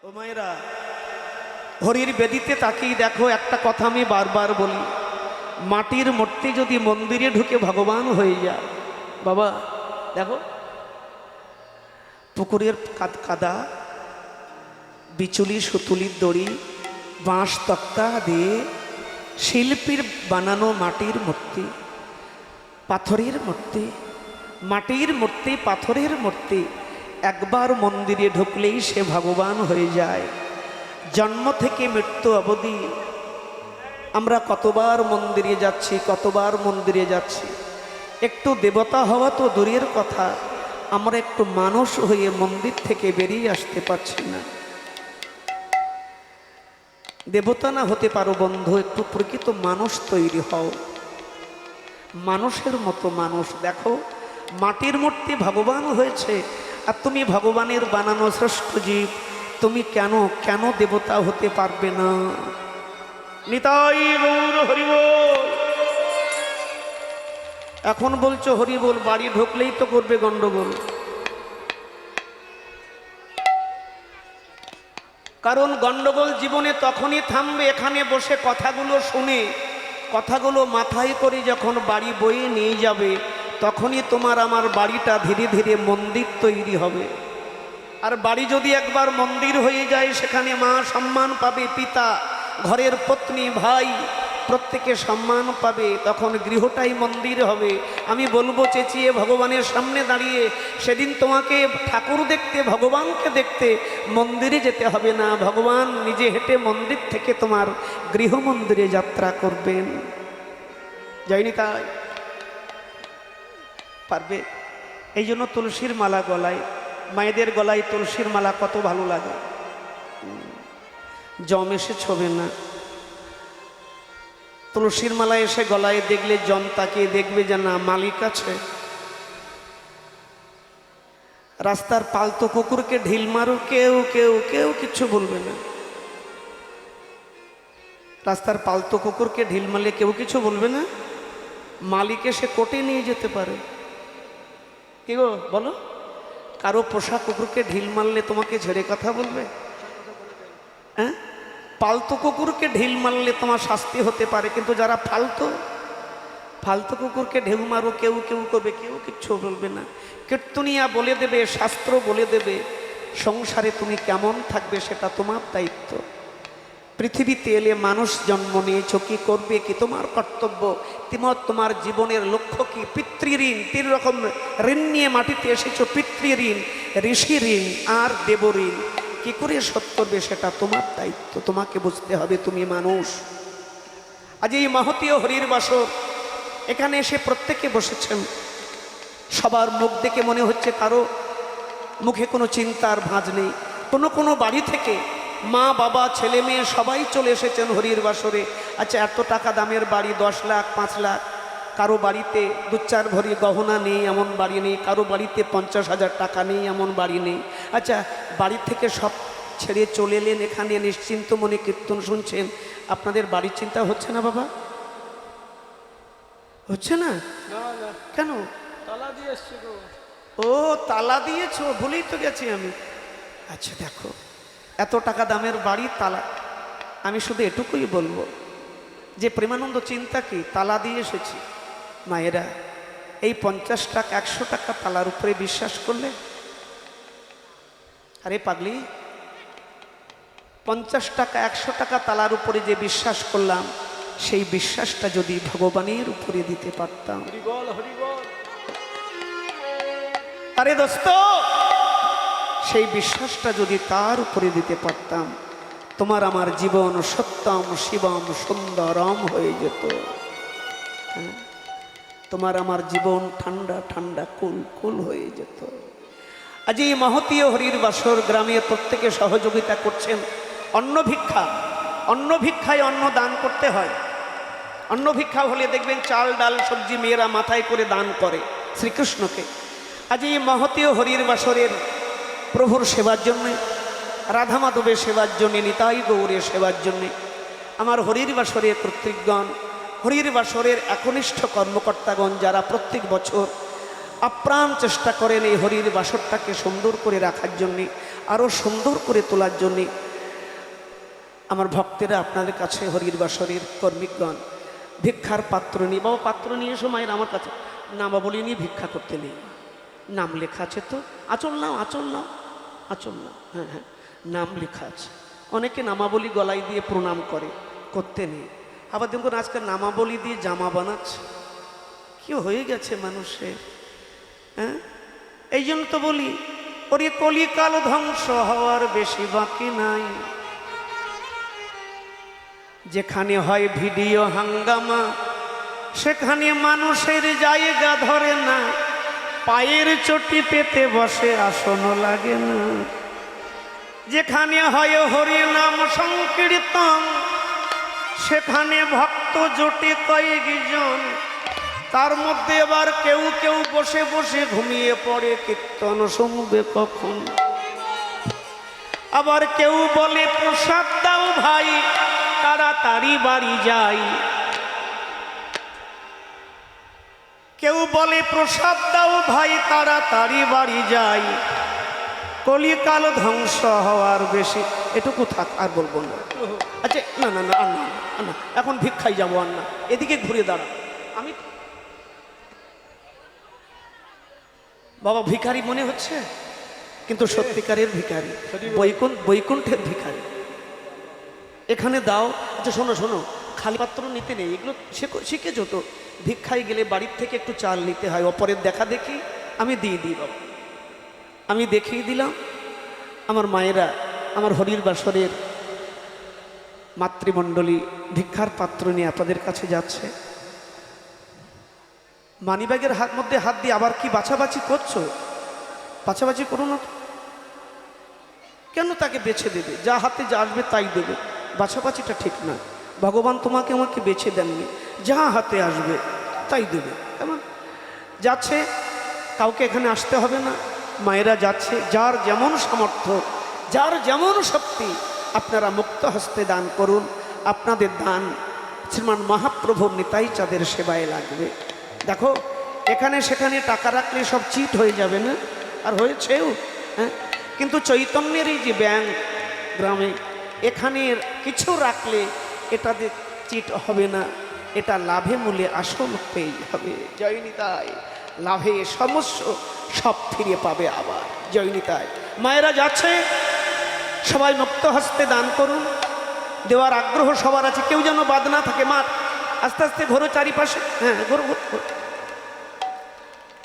ও মায়েরা, হরির বেদিতে তাকিয়ে দেখো, একটা কথা আমি বারবার বলি, মাটির মূর্তি যদি মন্দিরে ঢুকে ভগবান হয়ে যায়, বাবা দেখো পুকুরের কাদা, বিচুলি সুতুলির দড়ি, বাঁশ তক্তা দিয়ে শিল্পীর বানানো মাটির মূর্তি, পাথরের মূর্তি, মাটির মূর্তি, পাথরের মূর্তি একবার মন্দিরে ঢুকলেই সে ভগবান হয়ে যায়। জন্ম থেকে মৃত্যু অবধি আমরা কতবার মন্দিরে যাচ্ছি, কতবার মন্দিরে যাচ্ছি, একটু দেবতা হওয়া তো দূরের কথা, আমরা একটু মানুষ হয়ে মন্দির থেকে বেরিয়ে আসতে পারছি না। দেবতা না হতে পারো বন্ধু, একটু প্রকৃত মানুষ তৈরি হও, মানুষের মতো মানুষ। দেখো মাটির মূর্তি ভগবান হয়েছে, আর তুমি ভগবানের বানানো শ্রেষ্ঠ জীব, তুমি কেন কেন দেবতা হতে পারবে না? নিতাই গৌর হরি বল। এখন বলছো হরি বল, বাড়ি ঢুকলেই তো করবে গন্ডগোল। কারণ গন্ডগোল জীবনে তখনই থামবে এখানে বসে কথাগুলো শুনে, কথাগুলো মাথায় করে যখন বাড়ি বয়ে নিয়ে যাবে, তখনই তোমার আমার বাড়িটা ধীরে ধীরে মন্দির তৈরি হবে। আর বাড়ি যদি একবার মন্দির হয়ে যায়, সেখানে মা সম্মান পাবে, পিতা, ঘরের পত্নী, ভাই প্রত্যেকে সম্মান পাবে, তখন গৃহটাই মন্দির হবে। আমি বলবো চেঁচিয়ে ভগবানের সামনে দাঁড়িয়ে, সেদিন তোমাকে ঠাকুর দেখতে, ভগবানকে দেখতে মন্দিরে যেতে হবে না, ভগবান নিজে হেঁটে মন্দির থেকে তোমার গৃহ মন্দিরে যাত্রা করবেন। যাইনি তাই পারবে? এই জন্য তুলসীর মালা গলায়, মায়েদের গলায় তুলসীর মালা কত ভালো লাগে। জম এসে ছোবে না, তুলসীর মালা এসে গলায় দেখলে জম তাকিয়ে দেখবে যে না, মালিক আছে। রাস্তার পালতু কুকুরকে ঢিল মারো, কেউ কেউ কেউ কিচ্ছু বলবে না। রাস্তার পালতু কুকুরকে ঢিল মারলে কেউ কিছু বলবে না, মালিক এসে কোর্টে নিয়ে যেতে পারে। কি গো বলো, কারো পোষা কুকুরকে ঢিল মারলে তোমাকে ছেড়ে কথা বলবে? হ্যাঁ, পালতু কুকুরকে ঢিল মারলে তোমার শাস্তি হতে পারে, কিন্তু যারা ফালতু কুকুরকে ঢেউ মারো, কেউ কেউ করবে, কেউ কিচ্ছু বলবে না। কীর্তনিয়া বলে দেবে, শাস্ত্র বলে দেবে, সংসারে তুমি কেমন থাকবে সেটা তোমার দায়িত্ব। পৃথিবীতে এলে মানুষ জন্ম নিয়েছ, কি করবে, কি তোমার কর্তব্য, তোমার জীবনের লক্ষ্য কি? পিতৃঋণ, 3 রকম ঋণ নিয়ে মাটিতে এসেছো, পিতৃঋণ, ঋষি ঋণ আর দেবঋণ। কি করে শোধ করবে সেটা তোমার দায়িত্ব, তোমাকে বুঝতে হবে, তুমি মানুষ। আজ এই মহতীয় হরির বাসর, এখানে এসে প্রত্যেকে বসেছেন, সবার মুখ দেখে মনে হচ্ছে কারো মুখে কোনো চিন্তার ভাঁজ নেই। কোনো বাড়ি থেকে মা, বাবা, ছেলে মেয়ে সবাই চলে এসেছেন হরির বাসরে। আচ্ছা, এত টাকা দামের বাড়ি, 10 লাখ 5 লাখ, কারো বাড়িতে 2-4 ভরি গহনা নেই এমন বাড়ি নেই, কারো বাড়িতে 50,000 টাকা নেই এমন বাড়ি নেই। আচ্ছা, বাড়ি থেকে সব ছেড়ে চলে এলেন এখানে, নিশ্চিন্ত মনে কীর্তন শুনছেন, আপনাদের বাড়ির চিন্তা হচ্ছে না বাবা? হচ্ছে না? কেন? তালা দিয়ে এসছি গো। ও, তালা দিয়েছো, ভুলেই তো গেছি আমি। আচ্ছা দেখো, এত টাকা দামের বাড়ি, তালা। আমি শুধু এটুকুই বলবো যে প্রেমানন্দ চিন্তা কি, তালা দিয়ে এসেছি। মায়েরা, এই 50 টাকা 100 টাকা তালার উপরে বিশ্বাস করলে, আরে পাগলি, 50 টাকা 100 টাকা তালার উপরে যে বিশ্বাস করলাম, সেই বিশ্বাসটা যদি ভগবানের উপরে দিতে পারতাম। হরি বল, হরি বল। আরে দোস্ত, সেই বিশ্বাসটা যদি তার উপরে দিতে পারতাম, তোমার আমার জীবন সত্যম শিবম সুন্দরম হয়ে যেত। তোমার আমার জীবন ঠান্ডা ঠান্ডা কুল কুল হয়ে যেত। আজ এই মহতীয় হরির বাসর গ্রামে প্রত্যেকে সহযোগিতা করছেন। অন্ন ভিক্ষা, অন্ন ভিক্ষায় অন্ন দান করতে হয়। অন্ন ভিক্ষা হলে দেখবেন চাল ডাল সবজি মেয়েরা মাথায় করে দান করে শ্রীকৃষ্ণকে। আজ এই মহতীয় হরির বাসরের প্রভুর সেবার জন্যে, রাধা মাধবের সেবার জন্যে, নিতাই গৌরের সেবার জন্যে আমার হরির বাসরের কর্তৃকগণ, হরির বাসরের একনিষ্ঠ কর্মকর্তাগণ, যারা প্রত্যেক বছর আপ্রাণ চেষ্টা করেন এই হরির বাসরটাকে সুন্দর করে রাখার জন্যে, আরও সুন্দর করে তোলার জন্যে আমার ভক্তেরা আপনাদের কাছে হরির বাসরের কর্মিকগণ ভিক্ষার পাত্র নিয়ে, বাবা পাত্র নিয়ে এসো মায়ের আমার কাছে, নামাবলী নিয়ে ভিক্ষা করতে নেই, নাম লেখা আছে তো, আঁচল নাও আঁচল নাও আঁচল নাও, হ্যাঁ হ্যাঁ নাম লেখা আছে। অনেকে নামাবলী গলায় দিয়ে প্রণাম করে, করতে নেই। আবার দেখুন আজকাল নামাবলী দিয়ে জামা বানাচ্ছে, কি হয়ে গেছে মানুষের, হ্যাঁ। এই জন্য তো বলি ওরে কলিকাল ধ্বংস হওয়ার বেশি বাকি নাই। যেখানে হয় ভিডিও হাঙ্গামা সেখানে মানুষের জায়গা ধরে না, পায়ের চটি পেতে বসে আসন লাগে না। যেখানে হয় হরি নাম সংকীর্তন সেখানে ভক্ত জোটে কয়েকজন, তার মধ্যে আবার কেউ কেউ বসে বসে ঘুমিয়ে পড়ে, কীর্তন শুনবে কখন। আবার কেউ বলে প্রসাদ দাও ভাই তাড়াতাড়ি বাড়ি যাই, কেউ বলে প্রসাদ দাও ভাই তাড়াতাড়ি বাড়ি যাই। কলিকাল ধ্বংস হওয়ার বেশি, এটুকু থাক আর বলবো না। আচ্ছা না না না আর না আর না, এখন ভিক্ষাই যাবো আর না, এদিকে ঘুরে দাঁড়া। আমি বাবা ভিখারি মনে হচ্ছে কিন্তু সত্যিকারের ভিখারি, বৈকুণ্ঠের ভিখারি। এখানে দাও। আচ্ছা শোনো শোনো, খালি পাত্র নিতে নেই, এগুলো শিখেছো তো, ভিক্ষায় গেলে বাড়ির থেকে একটু চাল নিতে হয়, অপরের দেখা দেখি আমি দিয়ে দিই বাবা, আমি দেখিয়ে দিলাম। আমার মায়েরা আমার হরির বাসরের মাতৃমণ্ডলী ভিক্ষার পাত্র নিয়ে আপনাদের কাছে যাচ্ছে। মানিব্যাগের মধ্যে হাত দিয়ে আবার কি বাছাবাছি করছো? বাছাবাছি করো না তো। কেন তাকে বেছে দেবে? যা হাতে যা আসবে তাই দেবে, বাছাবাছিটা ঠিক না। ভগবান তোমাকে আমাকে বেছে দেননি, যা হাতে আসবে তাই দেবে। কেমন যাচ্ছে, কাউকে এখানে আসতে হবে না, মায়েরা যাচ্ছে, যার যেমন সামর্থ্য যার যেমন শক্তি আপনারা মুক্ত হস্তে দান করুন। আপনাদের দান শ্রীমান মহাপ্রভুর নিতাই চাঁদের সেবায় লাগবে। দেখো এখানে সেখানে টাকা রাখলে সব চিট হয়ে যাবে না, আর হয়েছেও, হ্যাঁ। কিন্তু চৈতন্যের এই যে ব্যাংক গ্রামে, এখানে কিছু রাখলে এটাতে চিট হবে না, এটা লাভে মূল্যে আসল পেয়ে হবে। জয় নিতাই, লাভে সমস্ত সব ফিরে পাবে আবার। জয় নিতাই। মায়েরা যাচ্ছে, সবাই মুক্ত হস্তে দান করুন। দেওয়ার আগ্রহ সবার আছে, কেউ যেন বাদ না থাকে। মা আস্তে আস্তে ঘোরো চারিপাশে, হ্যাঁ ঘোরো ঘোরো ঘোরো।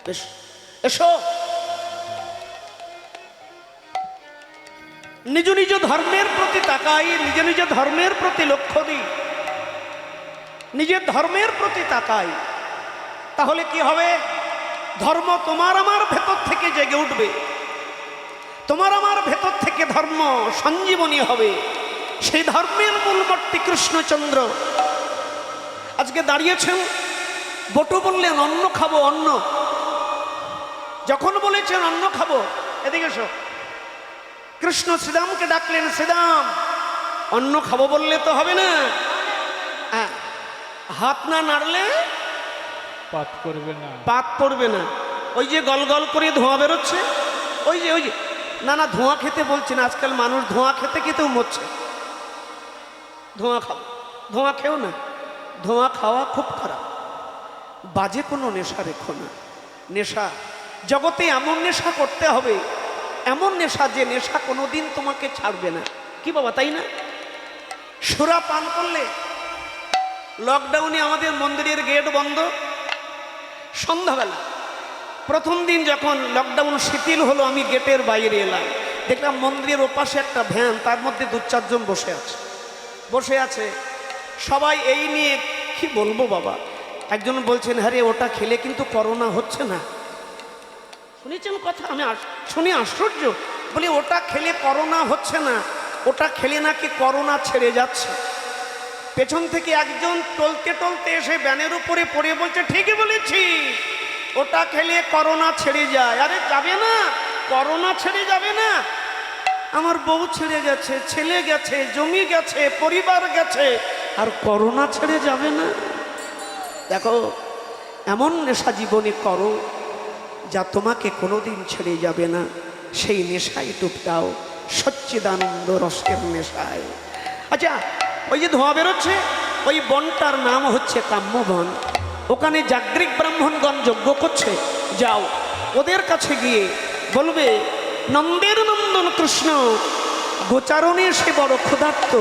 বেশ এসো, নিজ নিজ ধর্মের প্রতি তাকাই, নিজ নিজ ধর্মের প্রতি লক্ষ্য দিই, নিজের ধর্মের প্রতি তাকাই, তাহলে কি হবে? ধর্ম তোমার আমার ভেতর থেকে জেগে উঠবে, তোমার আমার ভেতর থেকে ধর্ম সঞ্জীবনী হবে। সেই ধর্মের মূলমূর্তি কৃষ্ণচন্দ্র আজকে দাঁড়িয়েছেন। বটু বললেন অন্ন খাবো, অন্ন যখন বলেছেন অন্ন খাবো, এদিকে এসো, কৃষ্ণ শ্রীরামকে ডাকলেন, শ্রীরাম অন্ন খাবো বললে তো হবে না, হাত না নাড়লে পাত করবে না, পাত পড়বে না। ওই যে গল গল করে ধোঁয়া বেরোচ্ছে, ওই যে না না ধোঁয়া খেতে বলছি না, আজকাল মানুষ ধোঁয়া খেতে খেতেও মরছে। ধোঁয়া খাও, ধোঁয়া খেও না, ধোঁয়া খাওয়া খুব খারাপ। বাজে কোনো নেশা রেখো না। নেশা জগতে এমন নেশা করতে হবে, এমন নেশা যে নেশা কোনোদিন তোমাকে ছাড়বে না। কি বাবা, তাই না? সুরা পান করলে, লকডাউনে আমাদের মন্দিরের গেট বন্ধ, সন্ধ্যাবেলা প্রথম দিন যখন লকডাউন শিথিল হলো, আমি গেটের বাইরে এলাম, দেখলাম মন্দিরের ওপাশে একটা ভ্যান, তার মধ্যে 2-4 জন বসে আছে। সবাই এই নিয়ে কি বলবো বাবা, একজন বলছেন হ্যাঁ রে ওটা খেলে কিন্তু করোনা হচ্ছে না। শুনেছেন কথা? আমি শুনি আশ্চর্য, বলি ওটা খেলে করোনা হচ্ছে না, ওটা খেলে নাকি করোনা ছেড়ে যাচ্ছে। পেছন থেকে একজন টলতে টলতে এসে ব্যানের উপরে পড়ে বলছে ঠিকই বলেছি, ওটা খেলে করোনা ছেড়ে যায়। আরে যাবে না, করোনা ছেড়ে যাবে না। আমার বউ ছেড়ে গেছে, ছেলে গেছে, জমি গেছে, পরিবার গেছে, আর করোনা ছেড়ে যাবে না? দেখো এমন নেশা জীবনে করো যা তোমাকে কোনোদিন ছেড়ে যাবে না। সেই নেশায় ডুব দাও, সচ্চিদানন্দ রসের নেশায়। আচ্ছা, ওই যে ধোঁয়া বেরোচ্ছে, ওই বনটার নাম হচ্ছে কাম্যবন। ওখানে জাগরিক ব্রাহ্মণগণ যজ্ঞ করছে। যাও, ওদের কাছে গিয়ে বলবে, নন্দের নন্দন কৃষ্ণ গোচারণে সে বড় ক্ষুধার্ত,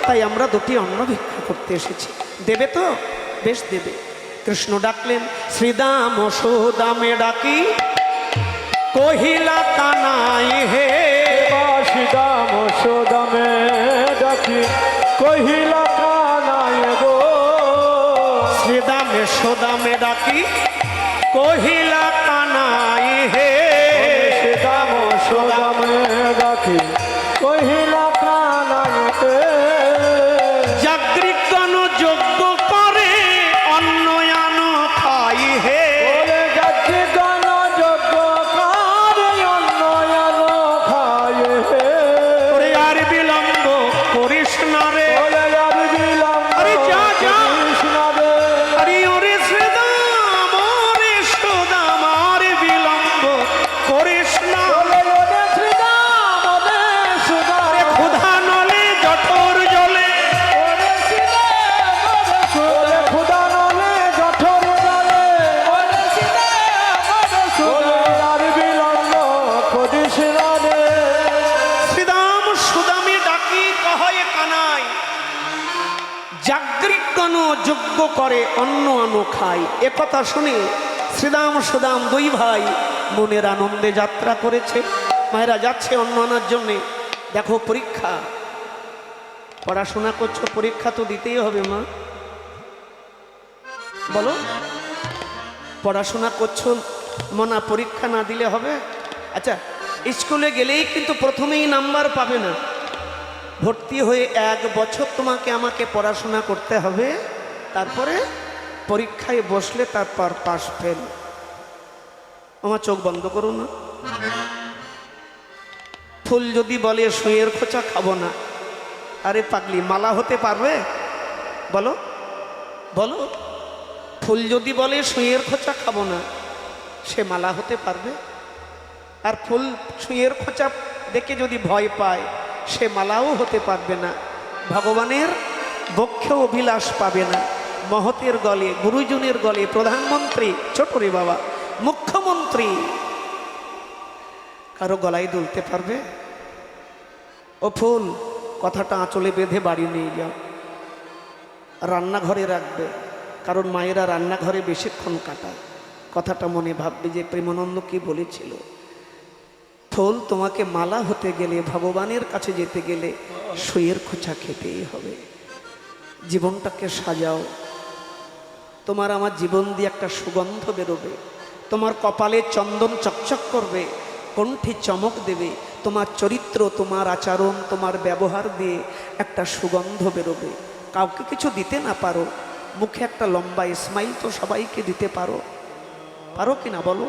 তাই আমরা দুটি অন্ন ভিক্ষা করতে এসেছি, দেবে তো? বেশ, দেবে। কৃষ্ণ ডাকলেন, শ্রীদাম সুদামে ডাকি কহিলা কানাই হে। শ্রীদাম সুদামে ডাকি কহিলা কানাই গো। শ্রীদামে সুদামে ডাকি কহিলা কানাই হে। শ্রীদাম সুদামে ডাকি কহিলা কানাই হে। জাগরিকগণ যজ্ঞ করে অন্নয়ান খাই হে। জাগরিকগণ যজ্ঞ করে অন্নয়ান খাই হে। ওরে আর বিলম্ব করিস না রে। আর বিলম্ব আরে যা যা। করিস না রে। আরে ওরে শ্রীদাম, ওরে সুদাম, আর বিলম্ব করিস না। আরে ক্ষুধা নলে জঠর জলে। শ্রীদাম সুদামে ডাকি কহয়ে কানাই। জাগরিকগণ যজ্ঞ করে অন্ন আনো খাই। একথা শুনে শ্রীদাম সুদাম দুই ভাই মনের আনন্দে যাত্রা করেছে। মায়েরা যাচ্ছে অন্ন আনার জন্যে। দেখো, পরীক্ষা, পড়াশোনা করছো, পরীক্ষা তো দিতেই হবে মা, বলো। পড়াশোনা করছো মনা, পরীক্ষা না দিলে হবে? আচ্ছা, স্কুলে গেলেই কিন্তু প্রথমেই নাম্বার পাবে না। ভর্তি হয়ে 1 বছর তোমাকে আমাকে পড়াশোনা করতে হবে, তারপরে পরীক্ষায় বসলে তারপর পাস ফেল। আমার চোখ বন্ধ করো না। ফুল যদি বলে সুঁয়ের খোঁচা খাবো না, আরে পাগলি, মালা হতে পারবে? বলো বলো। ফুল যদি বলে সুঁয়ের খোঁচা খাবো না, সে মালা হতে পারবে? আর ফুল সুঁয়ের খোঁচা দেখে যদি ভয় পায়, সে মালাও হতে পারবে না। ভগবানের বক্ষে অভিলাষ পাবে না। মহতের গলে, গুরুজনের গলে, প্রধানমন্ত্রী, ছোট রে বাবা, মুখ্যমন্ত্রী, কারো গলায় দুলতে পারবে? ও ফুল, কথাটা আঁচলে বেঁধে বাড়ি নিয়ে যাও, রান্নাঘরে রাখবে, কারণ মায়েরা রান্নাঘরে বেশিক্ষণ কাটায়। কথাটা মনে ভাববে যে প্রেমানন্দ কি বলেছিল। ফুল, তোমাকে মালা হতে গেলে, ভগবানের কাছে যেতে গেলে সুঁয়ের খোঁচা খেতেই হবে। জীবনটাকে সাজাও। তোমার আমার জীবন দিয়ে একটা সুগন্ধ বেরোবে, তোমার কপালে চন্দন চকচক করবে, কণ্ঠে চমক দেবে, তোমার চরিত্র, তোমার আচরণ, তোমার ব্যবহার দিয়ে একটা সুগন্ধ বেরোবে। কাউকে কিছু দিতে না পারো, মুখে একটা লম্বা স্মাইল তো সবাইকে দিতে পারো, পারো কি না বলো?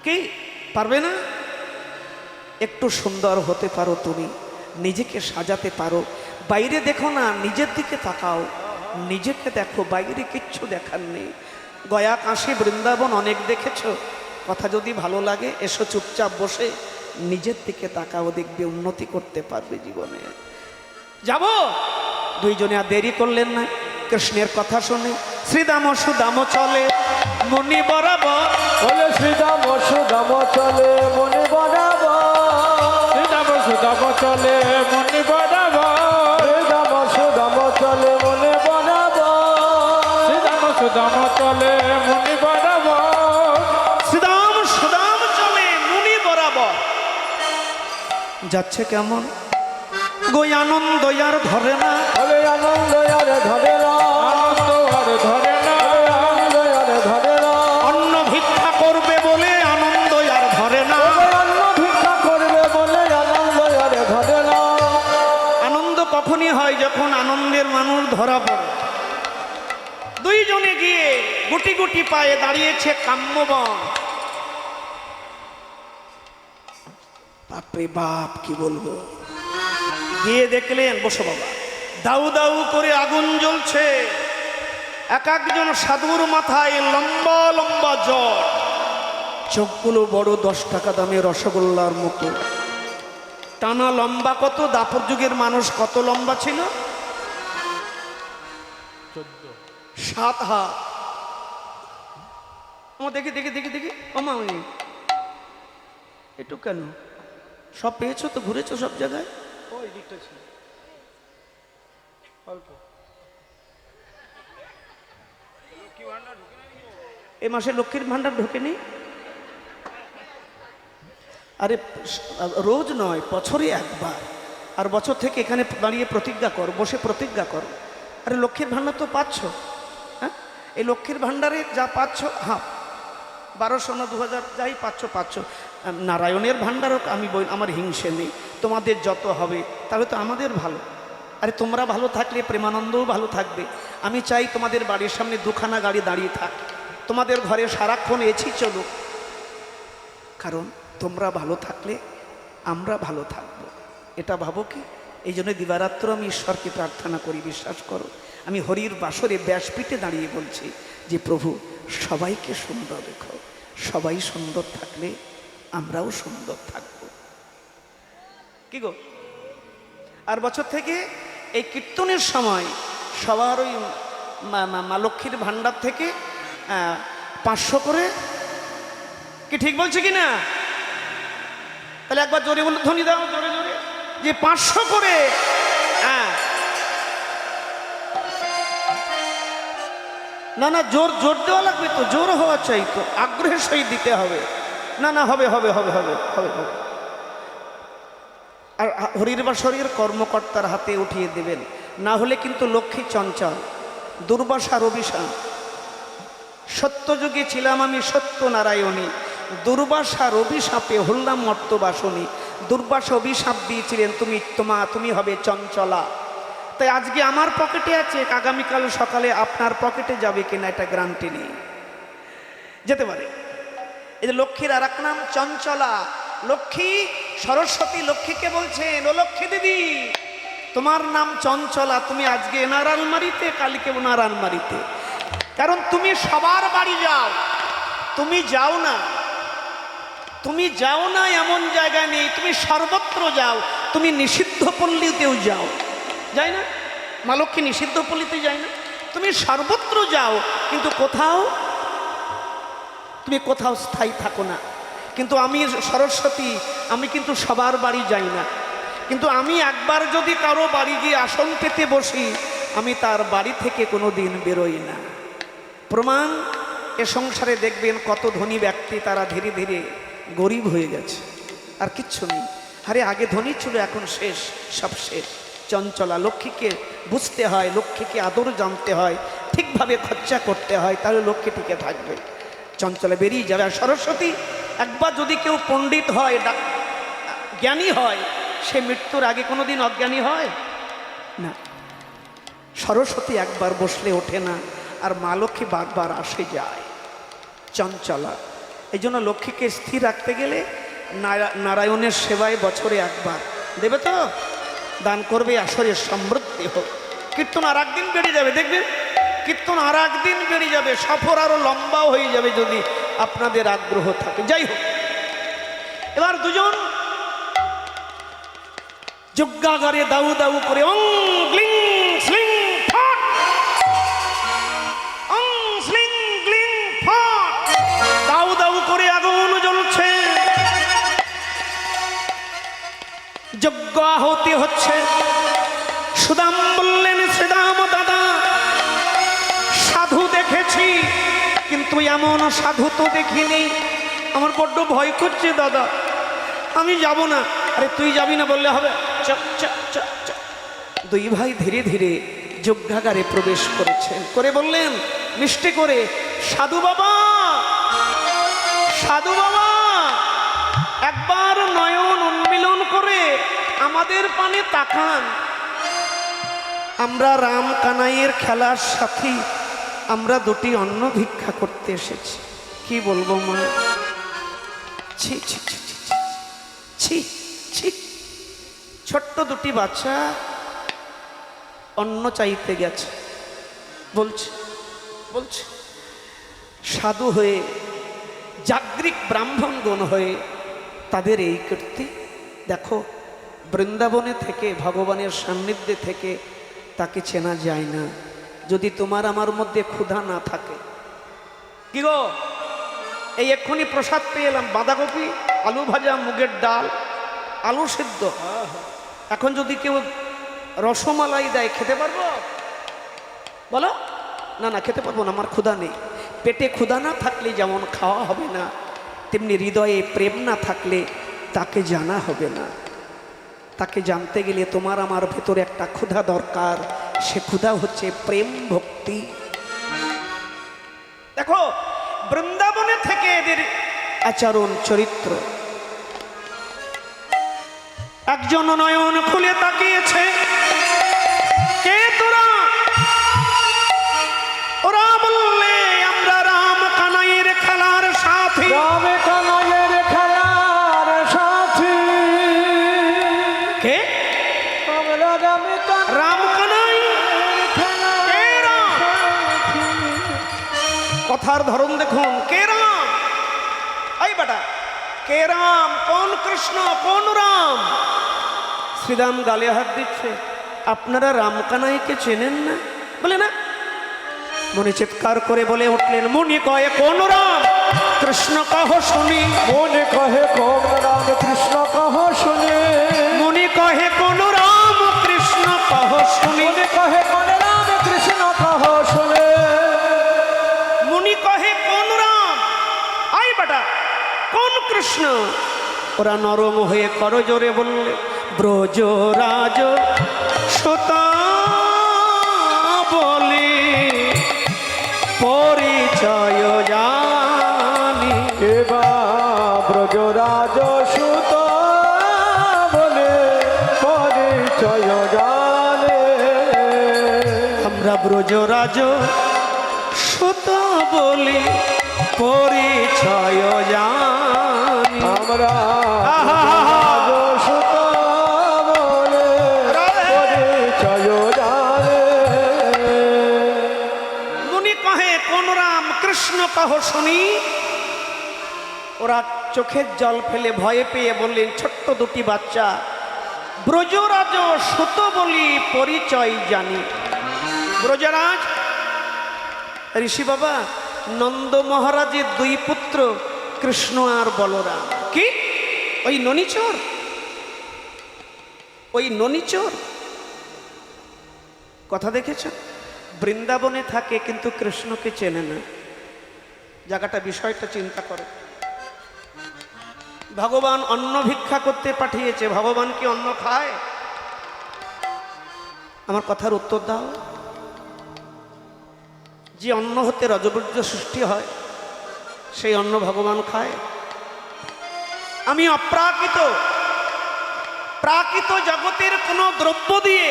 কি পারবে না? একটু সুন্দর হতে পারো তুমি, নিজেকে সাজাতে পারো। বাইরে দেখো না, নিজের দিকে তাকাও, নিজেকে দেখো, বাইরে কিচ্ছু দেখার নেই। গয়া, কাশী, বৃন্দাবন অনেক দেখেছো। কথা যদি ভালো লাগে, এসো চুপচাপ বসে নিজের দিকে তাকাও, দেখবে উন্নতি করতে পারবে জীবনে। যাব। দুইজনে আর দেরি করলেন না, কৃষ্ণের কথা শুনে শ্রীদাম সুদাম চলে মনি বরাবর। বলে শ্রীদাম সুদাম চলে মনে বরাবর। শ্রীদাম সুদাম চলে মনে বরাবর। শ্রীদাম সুদাম চলে মনে বরাবর। শ্রীদাম সুদাম চলে মনে বরাবর। শ্রীদাম সুদাম চলে মুনি বরাবর। যাচ্ছে কেমন? গই আনন্দ আর ধরে না। বলে আনন্দ আর ধরে না। আনন্দ আর ধরে না। আনন্দ আর ধরে না। অন্ন ভিক্ষা করবে বলে আনন্দ আর ধরে না। অন্ন ভিক্ষা করবে বলে আনন্দ আর ধরে না। আনন্দ কখনই হয় যখন আনন্দের মানুষ ধরা পড়ে। দুইজনে গিয়ে গুটি গুটি পায়ে দাঁড়িয়েছে কাম্যবন। বাপরে বাপ, কি বলবো। গিয়ে দেখলেন, বসো বাবা, দাউ দাউ করে আগুন জ্বলছে। এক একজন সাধুর মাথায় লম্বা লম্বা জট, চোখগুলো বড় 10 টাকা দামের রসগোল্লার মতো। টানা লম্বা কত? দাপর যুগের মানুষ কত লম্বা ছিল? 7 হাত। দেখি দেখি দেখি দেখি ওমা একটু কেন সব পেয়েছো তো, ঘুরেছো সব জায়গায়? ওই দিকটা ছিল অল্প। এ মাসে লক্ষ্মীর ভান্ডার ঢোকেনি? আরে রোজ নয়, বছরে একবার। আর বছর থেকে এখানে দাঁড়িয়ে প্রতিজ্ঞা কর, বসে প্রতিজ্ঞা কর। আরে লক্ষ্মীর ভান্ডার তো পাচ্ছ, হ্যাঁ? এই লক্ষ্মীর ভান্ডারে যা পাচ্ছ, হ্যাঁ 1200 না 2000 যাই পাচ্ছ পাচ্ছ। নারায়ণের ভান্ডারও আমি বই, আমার হিংসে নেই। তোমাদের যত হবে তাহলে তো আমাদের ভালো। আরে তোমরা ভালো থাকলে প্রেমানন্দও ভালো থাকবে। আমি চাই তোমাদের বাড়ির সামনে 2খানা গাড়ি দাঁড়িয়ে থাক, তোমাদের ঘরে সারাক্ষণ এছি চলুক, কারণ তোমরা ভালো থাকলে আমরা ভালো থাকব। এটা ভাবো কি? এই জন্য দিবারাত্র আমি ঈশ্বরকে প্রার্থনা করি, বিশ্বাস করো। আমি হরির বাসরে ব্যাসপীঠে দাঁড়িয়ে বলছি যে প্রভু সবাইকে সুন্দর রেখো, সবাই সুন্দর থাকলে আমরাও সুন্দর থাকব। কি গো? আর বছর থেকে এই কীর্তনের সময় সবার ওই মা লক্ষ্মীর ভাণ্ডার থেকে 500 করে, কি ঠিক বলছে কি না? তাহলে একবার জোরে বলে ধ্বনি দাও, জোরে জোরে, যে 500 করে। না না, জোর জোর দেওয়া লাগবে তো, জোর হওয়া চাই তো, আগ্রহের সহিত দিতে হবে। না না, হবে হবে হবে হবে হবে হবে। আর হরির বাসরের কর্মকর্তার হাতে উঠিয়ে দেবেন, না হলে কিন্তু লক্ষ্মী চঞ্চল, দুর্বাসার অভিশাপ। সত্যযুগে ছিলাম আমি সত্যনারায়ণী, দুর্বাসার অভিশাপে হল্লাম মর্তবাসনী। দুর্বাসা অভিশাপ দিয়েছিলেন তুমি হবে চঞ্চলা। তাই আজকে আমার পকেটে আছে, আগামীকাল সকালে আপনার পকেটে যাবে কিনা এটা গ্যারান্টি নেই, যেতে পারে। এই যে লক্ষ্মীর আর এক নাম চঞ্চলা। লক্ষ্মী সরস্বতী লক্ষ্মীকে বলছেন, ও লক্ষ্মী দিদি তোমার নাম চঞ্চলা, তুমি আজকে এনার আলমারিতে, কালকে ওনার আলমারিতে। কারণ তুমি সবার বাড়ি যাও, তুমি যাও না, তুমি যাও না এমন জায়গায় নেই, তুমি সর্বত্র যাও। তুমি নিষিদ্ধ পল্লীতেও যাও, যাই না? মা লক্ষ্মী নিষিদ্ধ পল্লীতে যায় না? তুমি সর্বত্র যাও, কিন্তু তুমি কোথাও স্থায়ী থাকো না। কিন্তু আমি সরস্বতী, আমি কিন্তু সবার বাড়ি যাই না। কিন্তু আমি একবার যদি কারো বাড়ি গিয়ে আসন পেতে বসি, আমি তার বাড়ি থেকে কোনো দিন বেরোই না। প্রমাণ, এ সংসারে দেখবেন কত ধনী ব্যক্তি তারা ধীরে ধীরে গরিব হয়ে গেছে, আর কিচ্ছু নেই। আরে আগে ধনী ছিল, এখন শেষ, সব শেষ। চঞ্চলা লক্ষ্মীকে বুঝতে হয়, লক্ষ্মীকে আদর জানতে হয়, ঠিকভাবে খরচা করতে হয়, তাহলে লক্ষ্মী টিকে থাকবে। চঞ্চলা বেরিয়ে যাবে। আর সরস্বতী, একবার যদি কেউ পণ্ডিত হয়, জ্ঞানী হয়, সে মৃত্যুর আগে কোনো দিন অজ্ঞানী হয় না। সরস্বতী একবার বসলে ওঠে না, আর মা লক্ষ্মী বারবার আসে যায়, চঞ্চলা। এই জন্য লক্ষ্মীকে স্থির রাখতে গেলে নারায়ণের সেবায় বছরে একবার দেবে তো, দান করবে, আসরের সমৃদ্ধি হোক। কীর্তন আর একদিন বেড়ে যাবে, দেখবেন কীর্তন আর একদিন বেড়ে যাবে, সফর আরো লম্বাও হয়ে যাবে যদি আপনাদের আগ্রহ থাকে। যাই হোক, এবার দুজন যজ্ঞাগারে দাউ দাউ করে অং গ্লিং স্লিং ফট, অং স্লিং গ্লিং ফট, দাউ দাউ করে আগুন জ্বলছে, যজ্ঞ আহুতি হচ্ছে। সুদাম বললেন, শ্রীদাম দাদা, সাধু দেখেছি, কিন্তু এমন সাধু তো দেখিনি, আমার বড্ড ভয় করছে দাদা, আমি যাব না। আরে তুই যাবি না বললে হবে? দুই ভাই ধীরে ধীরে যজ্ঞাগারে প্রবেশ করেছেন, করে বললেন মিষ্টি করে, সাধু বাবা, সাধু বাবা, একবার নয়ন উন্মিলন করে আমাদের পানে তাকান, আমরা রাম কানাইয়ের খেলার সাথী, আমরা দুটি অন্ন ভিক্ষা করতে এসেছি। কি বলবো মা, ছি ছি ছি ছি ছি ছি, ছোট্ট দুটি বাচ্চা অন্ন চাইতে গেছে, বলছে বলছে সাধু হয়ে, জাগরিক ব্রাহ্মণগণ হয়ে তাদের এই কীর্তি দেখো, বৃন্দাবনে থেকে ভগবানের সান্নিধ্যে থেকে তাকে চেনা যায় না যদি তোমার আমার মধ্যে ক্ষুধা না থাকে। কি গো, এই এক্ষুনি প্রসাদ পেয়ে এলাম, বাঁধাকপি, আলু ভাজা, মুগের ডাল, আলু সিদ্ধ। এখন যদি কেউ রসমালাই দেয় খেতে পারবো? বলো না, না খেতে পারবো না, আমার ক্ষুধা নেই। পেটে ক্ষুধা না থাকলে যেমন খাওয়া হবে না, তেমনি হৃদয়ে প্রেম না থাকলে তাকে জানা হবে না। তাকে জানতে গেলে তোমার আমার ভেতরে একটা ক্ষুধা দরকার, সে ক্ষুধা হচ্ছে প্রেম ভক্তি। দেখো বৃন্দাবনে থেকে এদের আচরণ চরিত্র। একজন নয়ন খুলে তাকিয়েছে, কে তোরা? ওরা বললে আমরা রাম কানাইয়ের খেলার সাথী। রাম কানাইয়ের খেলার সাথী। কে? আমরা রাম কানাই। কে রাম? কথার ধরন দেখুন, কে রাম? এই বেটা, কে রাম? কোন কৃষ্ণ, কোন রাম? শ্রীরাম গালে হাত দিচ্ছে, আপনারা রামকানাইকে চেনেন না? বলে না। মনে চিৎকার করে বলে উঠলেন, মনি কয়ে কোন রাম? কৃষ্ণ কহ শুনি। মনে কহে কোন রাম? কৃষ্ণ কহ শুনি। মনি কহে কোন রাম? কৃষ্ণ কহ শুনি। মনে কহে কোন রাম? কৃষ্ণ কহ শুনি। মুনি কহে কোন রাম? আই বেটা, কোন কৃষ্ণ? ওরা নরম হয়ে করজোরে বললে, ব্রজরাজ সুতা বলে পরিচয় জানি। কেবা ব্রজরাজ সুত বলে পরিচয় জানে। আমরা ব্রজরাজ সুত বলি পরিচয় জানি। আমরা ব্রজরাজ সুত বলে পরিচয় জানে। মুনি কহে কোন রাম? কৃষ্ণ কহ শুনি। ওরা চোখের জল ফেলে ভয়ে পেয়ে বললেন, ছোট্ট দুটি বাচ্চা, ব্রজরাজ সুত বলি পরিচয় জানি। ব্রজরাজ ঋষি বাবা, নন্দ মহারাজের দুই পুত্র কৃষ্ণ আর বলরাম। কি? ওই ননিচোর? ওই ননিচোর কথা দেখেছ? বৃন্দাবনে থাকে কিন্তু কৃষ্ণকে চেনে না। জায়গাটা, বিষয়টা চিন্তা করো। ভগবান অন্ন ভিক্ষা করতে পাঠিয়েছে, ভগবান কি অন্ন খায়? আমার কথার উত্তর দাও। যে অন্ন হতে রজবীর্য সৃষ্টি হয়, সেই অন্ন ভগবান খায়? আমি অপ্রাকৃত, প্রাকৃত জগতের কোনো দ্রব্য দিয়ে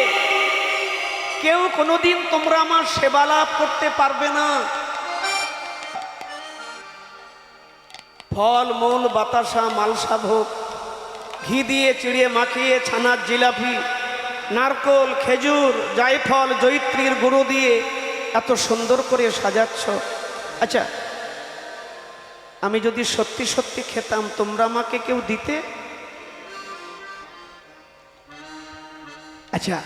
কেউ কোনোদিন তোমরা আমার সেবা লাভ করতে পারবে না। ফল মূল বাতাসা মালসা ভোগ, ঘি দিয়ে চিড়িয়ে মাখিয়ে ছানার জিলাপি, নারকোল খেজুর জায়ফল জয়িত্রীর গুঁড়ো দিয়ে এত সুন্দর করে সাজাচ্ছ। আচ্ছা, আমি যদি সত্যি সত্যি খেতাম, তোমরা আমাকে কেউ দিতে? আচ্ছা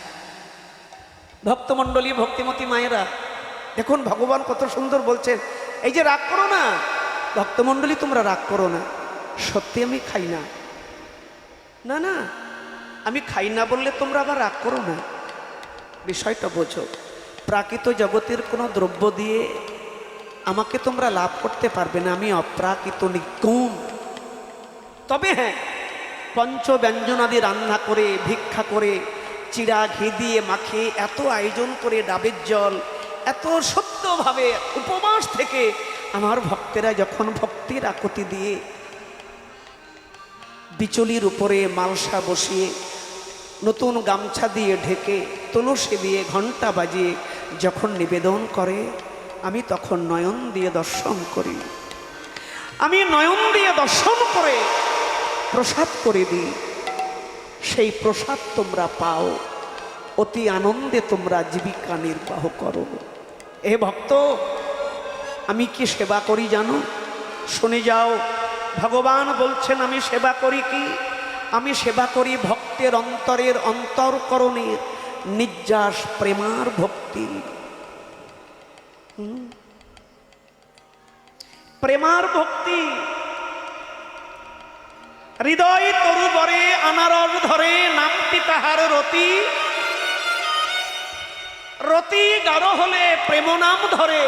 ভক্তমণ্ডলী, ভক্তিমতী মায়েরা, দেখুন ভগবান কত সুন্দর বলছেন। এই যে রাগ করো না ভক্তমণ্ডলী, তোমরা রাগ করো না, সত্যি আমি খাই না। না না, আমি খাই না বললে তোমরা আবার রাগ করো না। বিষয়টা বোঝো, প্রাকৃত জগতের কোনো দ্রব্য দিয়ে আমাকে তোমরা লাভ করতে পারবে না। আমি অপ্রাকৃত নিগুণ। তবে হ্যাঁ, পঞ্চ ব্যঞ্জনাদি রান্না করে, ভিক্ষা করে, চিড়া ঘি দিয়ে মাখিয়ে, এত আয়োজন করে, ডাবের জল, এত সত্যভাবে উপবাস থেকে আমার ভক্তেরা যখন ভক্তির আকুতি দিয়ে বিচলির উপরে মালসা বসিয়ে, নতুন গামছা দিয়ে ঢেকে, তুলসী দিয়ে ঘণ্টা বাজিয়ে যখন নিবেদন করে, আমি তখন নয়ন দিয়ে দর্শন করি। আমি নয়ন দিয়ে দর্শন করে প্রসাদ করে দিই। সেই প্রসাদ তোমরা পাও, অতি আনন্দে তোমরা জীবিকা নির্বাহ করো। এ ভক্ত, আমি কি সেবা করি জানো? শুনে যাও, ভগবান বলছেন আমি সেবা করি কি? আমি সেবা করি ভক্তের অন্তরের অন্তরকরণের নির্যাস প্রেমার ভক্তি। প্রেমার ভক্তি। হৃদয় তরুবরে আনারস ধরে, নামটি তাহার রতি। রতি গাঢ় হলে প্রেম নাম ধরে,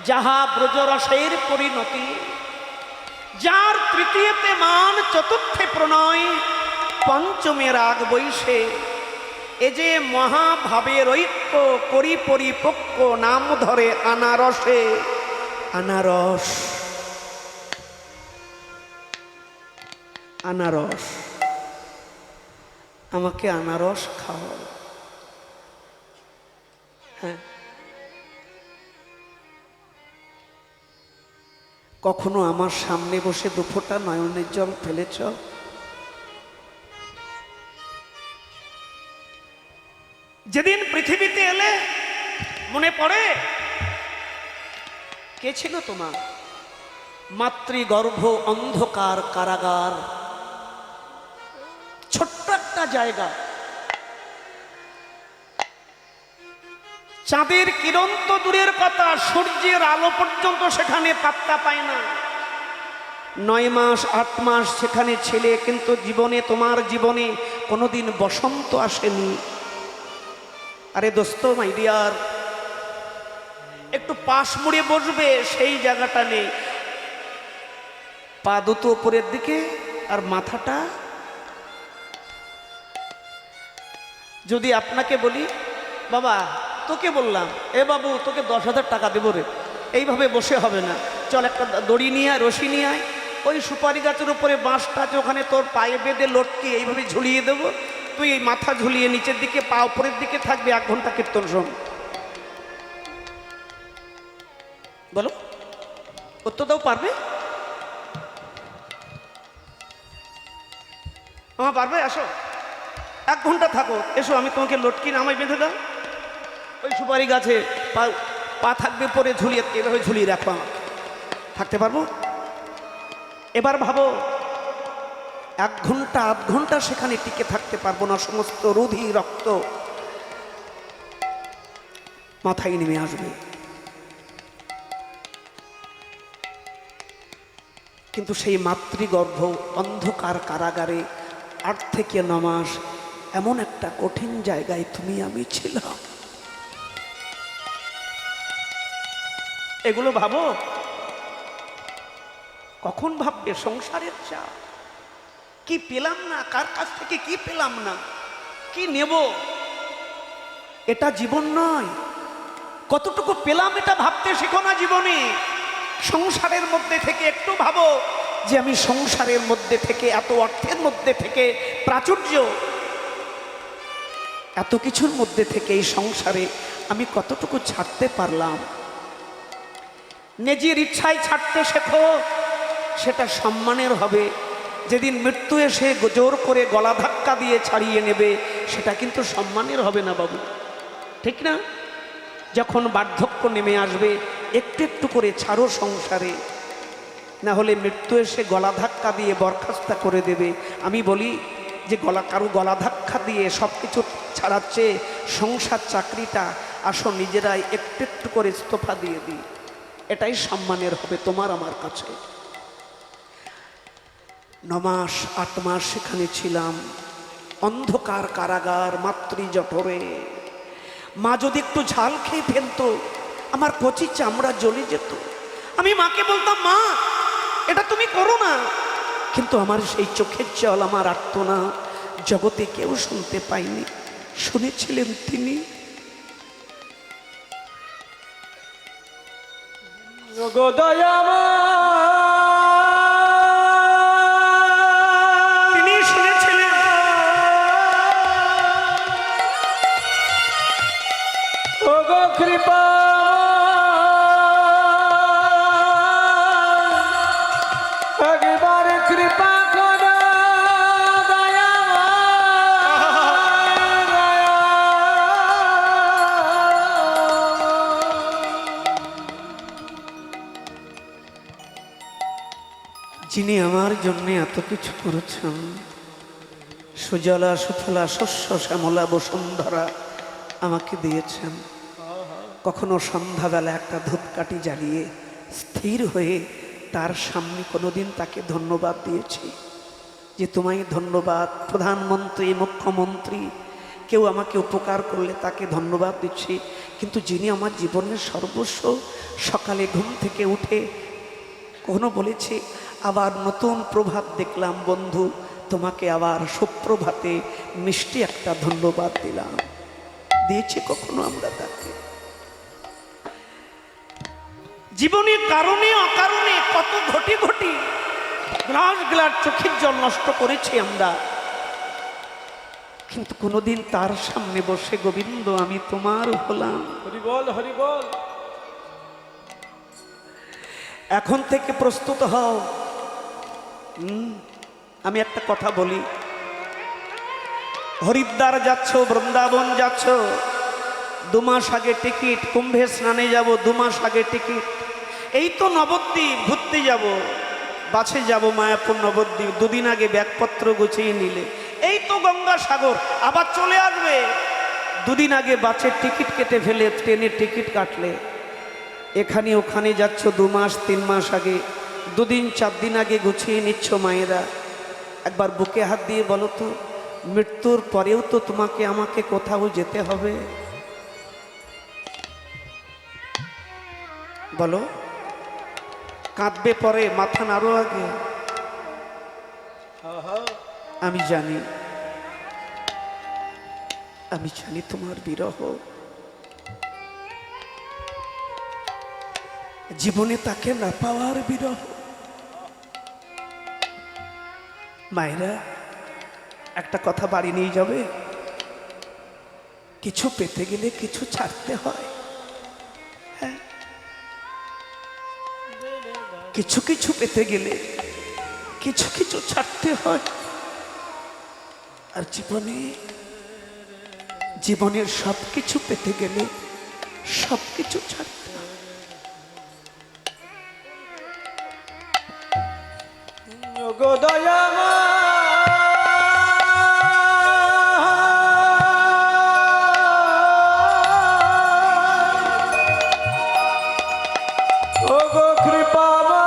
যাহা ব্রজরসের পরিণতি। যার তৃতীয়তে মান, চতুর্থে প্রণয়, পঞ্চমে রাগ বৈশে, এ যে মহাভাবের ঐক্য করি পরিপক্ক, নাম ধরে আনারসে। আনারস, আনারস, আমাকে আনারস খাও। হ্যাঁ, কখনো আমার সামনে বসে দুফোঁটা নয়নের জল ফেলেছ? যেদিন পৃথিবীতে এলে মনে পড়ে কে ছিল তোমার? মাতৃগর্ভ অন্ধকার কারাগার, ছোট্ট একটা জায়গা। চাঁদের কিরণ তো দূরের কথা, সূর্যের আলো পর্যন্ত সেখানে পাত্তা পায় না। 9 মাস 8 মাস সেখানে ছিলে, কিন্তু জীবনে, তোমার জীবনে কোনোদিন বসন্ত আসেনি। আরে দোস্ত, মাই ডিয়ার, একটু পাশ মুড়ে বসবে, সেই জায়গাটা নেই। পা দুটো উপরের দিকে আর মাথাটা। যদি আপনাকে বলি, বাবা তোকে বললাম, এ বাবু তোকে 10,000 টাকা দেবো রে, এইভাবে বসে হবে না, চল একটা দড়ি নিয়ে আয়, রশি নিয়ে আয়, ওই সুপারি গাছের উপরে বাঁশটা আছে, ওখানে তোর পায়ে বেঁধে লটকি এইভাবে ঝুলিয়ে দেবো, তুই এই মাথা ঝুলিয়ে নিচের দিকে, পা উপরের দিকে থাকবে, 1 ঘন্টা কীর্তন শোন। বলো, উত্তরটাও পারবে? আমার পারবে? আসো, 1 ঘন্টা থাকো, এসো, আমি তোমাকে লটকি নামাই বেঁধে দাও, ওই সুপারি গাছে পা থাকবে পরে, ঝুলিয়ে এভাবে ঝুলিয়ে রাখবো, আমাকে থাকতে পারবো? এবার ভাবো, 1 ঘন্টা 8 ঘন্টা সেখানে টিকে থাকতে পারবো না, সমস্ত রুধি রক্ত মাথায় নেমে আসবে। কিন্তু সেই মাতৃগর্ভ অন্ধকার কারাগারে 8 থেকে 9 মাস এমন একটা কঠিন জায়গায় তুমি আমি ছিলাম। এগুলো ভাবো, কখন ভাববে? সংসারের চাপ, কি পেলাম না, কার কাছ থেকে কি পেলাম না, কি নেব, এটা জীবন নয়। কতটুকু পেলাম এটা ভাবতে শেখো না জীবনে। সংসারের মধ্যে থেকে একটু ভাবো যে আমি সংসারের মধ্যে থেকে, এত অর্থের মধ্যে থেকে, প্রাচুর্য, এত কিছুর মধ্যে থেকে এই সংসারে আমি কতটুকু ছাড়তে পারলাম। নিজের ইচ্ছায় ছাড়তে শেখো, সেটা সম্মানের হবে। যেদিন মৃত্যু এসে জোর করে গলা ধাক্কা দিয়ে ছাড়িয়ে নেবে, সেটা কিন্তু সম্মানের হবে না বাবু, ঠিক না? যখন বার্ধক্য নেমে আসবে, একটু একটু করে ছাড়ো সংসারে, না হলে মৃত্যু এসে গলা ধাক্কা দিয়ে বরখাস্ত করে দেবে। আমি বলি যে কারো গলা ধাক্কা দিয়ে সব কিছু ছাড়াচ্ছে, সংসার চাকরিটা আসো নিজেরাই একটু একটু করে ইস্তফা দিয়ে দিই, এটাই সম্মানের হবে তোমার আমার কাছে। 9 মাস 8 মাস সেখানে ছিলাম, অন্ধকার কারাগার, মাতৃজঠরে। মা যদি একটু ঝাল খেয়ে ফেলতো, আমার কচি চামড়া জ্বলে যেত। আমি মাকে বলতাম, মা এটা তুমি করো না, কিন্তু আমার সেই চোখের জল, আমার আর্তনাদ জগতে কেউ শুনতে পায়নি, শুনেছিলেন তিনি। তিনি শুনেছিলেন। ওগো কৃপা একবার কৃপা করো, যিনি আমার জন্য এত কিছু করেছেন, সুজলা সুফলা শস্য শ্যামলা বসুন্ধরা আমাকে দিয়েছেন, কখনো সন্ধ্যাবেলা একটা ধূপকাঠি জ্বালিয়ে স্থির হয়ে তার সামনে কোনোদিন তাকে ধন্যবাদ দিয়েছি যে তোমায় ধন্যবাদ। প্রধানমন্ত্রী, মুখ্যমন্ত্রী কেউ আমাকে উপকার করলে তাকে ধন্যবাদ দিচ্ছি, কিন্তু যিনি আমার জীবনের সর্বস্ব, সকালে ঘুম থেকে উঠে কখনো বলেছি আবার নতুন প্রভাত দেখলাম বন্ধু, তোমাকে আবার সুপ্রভাতে মিষ্টি একটা ধন্যবাদ দিলাম। দিয়েছি কখনো আমরা তাকে? জীবনের কারণে অকারণে কত ঘটি ঘটি গ্লাস গ্লাস চোখের জল নষ্ট করেছি আমরা, কিন্তু কোনোদিন তার সামনে বসে গোবিন্দ আমি তোমার হলাম। হরি বল, হরি বল। এখন থেকে প্রস্তুত হও। আমি একটা কথা বলি, হরিদ্বার যাচ্ছ, বৃন্দাবন যাচ্ছ, 2 মাস আগে টিকিট, কুম্ভে স্নানে যাব 2 মাস আগে টিকিট, এই তো নবদ্বীপ ঘুরতে যাব, বাসে যাব মায়াপুর নবদ্বীপ, 2 দিন আগে ব্যাগপত্র গুছিয়ে নিলে, এই তো গঙ্গাসাগর আবার চলে আসবে, 2 দিন আগে বাসের টিকিট কেটে ফেলে ট্রেনের টিকিট কাটলে, এখানে ওখানে যাচ্ছ 2 মাস 3 মাস আগে, 2 দিন 4 দিন আগে গুছিয়ে নিচ্ছ। মায়েরা একবার বুকে হাত দিয়ে বলো তো, মৃত্যুর পরেও তো তোমাকে আমাকে কোথাও যেতে হবে, বলো? কাঁদবে পরে, মাথা নাড়ো আগে। আমি জানি, আমি জানি তোমার বিরহ, জীবনে তাকে না পাওয়ার বিরহ। মায়েরা একটা কথা বাড়ি নিয়ে যাবে, কিছু পেতে গেলে কিছু ছাড়তে হয়। হ্যাঁ, কিছু কিছু পেতে গেলে কিছু কিছু ছাড়তে হয়। আর জীবনের সব কিছু পেতে গেলে সব কিছু ছাড়তে হয়। গো দয়ামা ও গো কৃপামা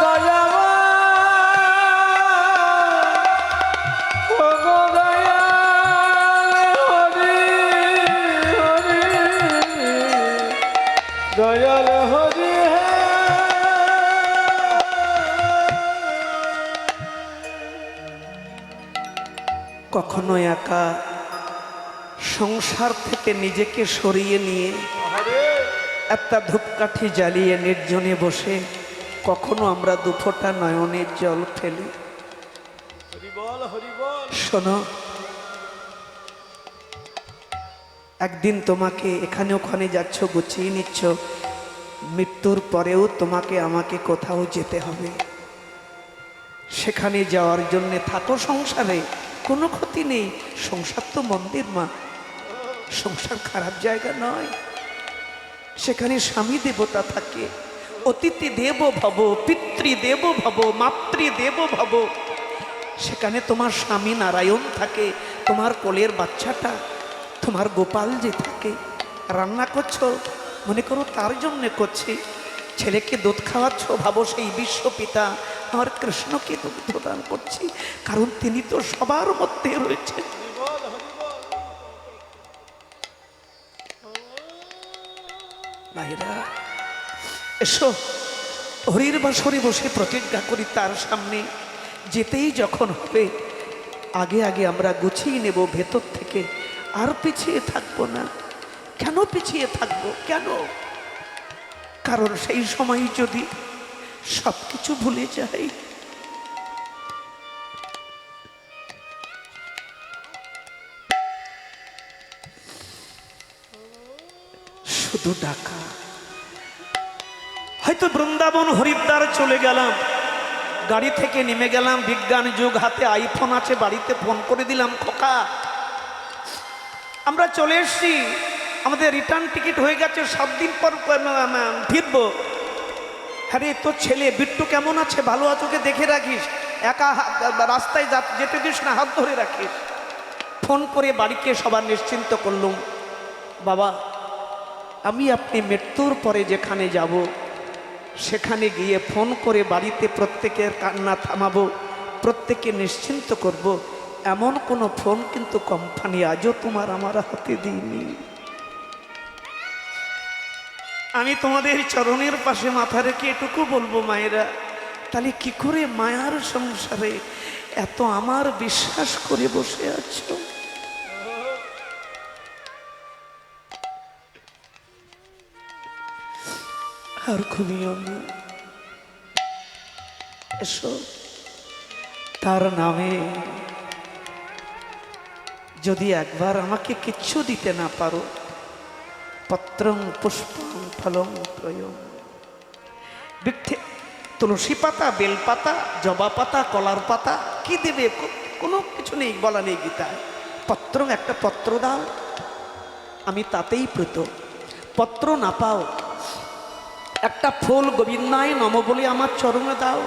দয়ামা ও গো দয়াল হরি হরি দয়াল হরি কখনো একা সংসার থেকে নিজেকে সরিয়ে নিয়ে একটা ধূপকাঠি জ্বালিয়ে নির্জনে বসে কখনো আমরা 2 ফোঁটা নয়নের জল ফেলি। শোনো, একদিন তোমাকে এখানে ওখানে যাচ্ছ, গুছিয়ে নিচ্ছ, মৃত্যুর পরেও তোমাকে আমাকে কোথাও যেতে হবে। সেখানে যাওয়ার জন্যে থাকো সংসারে, কোনো ক্ষতি নেই। সংসার তো মন্দির মা, সংসার খারাপ জায়গা নয়। সেখানে স্বামী দেবতা থাকে, অতিথি দেব ভব, পিতৃদেব ভব, মাতৃদেব ভব। সেখানে তোমার স্বামী নারায়ণ থাকে, তোমার কোলের বাচ্চাটা তোমার গোপাল যে থাকে। রান্না করছো, মনে করো তার জন্যে করছি। ছেলেকে দুধ খাওয়াচ্ছ, ভাবো সেই বিশ্বপিতা আমার কৃষ্ণকে দুগ্ধ দান করছি, কারণ তিনি তো সবার মধ্যে রয়েছে। ভাইরা এসো, হরির বাসরে বসে প্রতিজ্ঞা করি তার সামনে যেতেই যখন হবে, আগে আগে আমরা গুছিয়ে নেব ভেতর থেকে, আর পিছিয়ে থাকবো না। কেন পিছিয়ে থাকবো? কেন? কারণ সেই সময় যদি সব কিছু ভুলে যাই, শুধু ডাকা। হয়তো বৃন্দাবন হরিদ্বার চলে গেলাম, গাড়ি থেকে নেমে গেলাম, বিজ্ঞান যুগ, হাতে আইফোন আছে, বাড়িতে ফোন করে দিলাম, খোকা আমরা চলে এসছি, আমাদের রিটার্ন টিকিট হয়ে গেছে, 7 দিন পর ফিরবো। আরে তোর ছেলে বিট্টু কেমন আছে, ভালো আছে, ওকে দেখে রাখিস, একা রাস্তায় যেতে দিস না, হাত ধরে রাখিস। ফোন করে বাড়িকে সবার নিশ্চিন্ত করলুম, বাবা আমি আপনি মৃত্যুর পরে যেখানে যাব সেখানে গিয়ে ফোন করে বাড়িতে প্রত্যেকের কান্না থামাবো, প্রত্যেকে নিশ্চিন্ত করব, এমন কোনো ফোন কিন্তু কোম্পানি আজও তোমার আমার হাতে দিইনি। আমি তোমাদের চরণের পাশে মাথা রেখে এটুকু বলবো মায়েরা, তাহলে কি করে মায়ার সংসারে এত আমার বিশ্বাস করে বসে আছো? আর ঘুমিও না, এসো। তার নামে যদি একবার আমাকে কিচ্ছু দিতে না পারো, পত্রং পুষ্পং ফলং ত্রয়ং, বৃক্ষে তুলসী পাতা, বেল পাতা, জবা পাতা, কলার পাতা, কি দেবে? কোনো কিছু নেই, বলা নেই গীতায়। পত্র, একটা পত্র দাও, আমি তাতেই প্রীত। পত্র না পাও, একটা ফুল গোবিন্দায় নম বলে আমার চরণে দাও,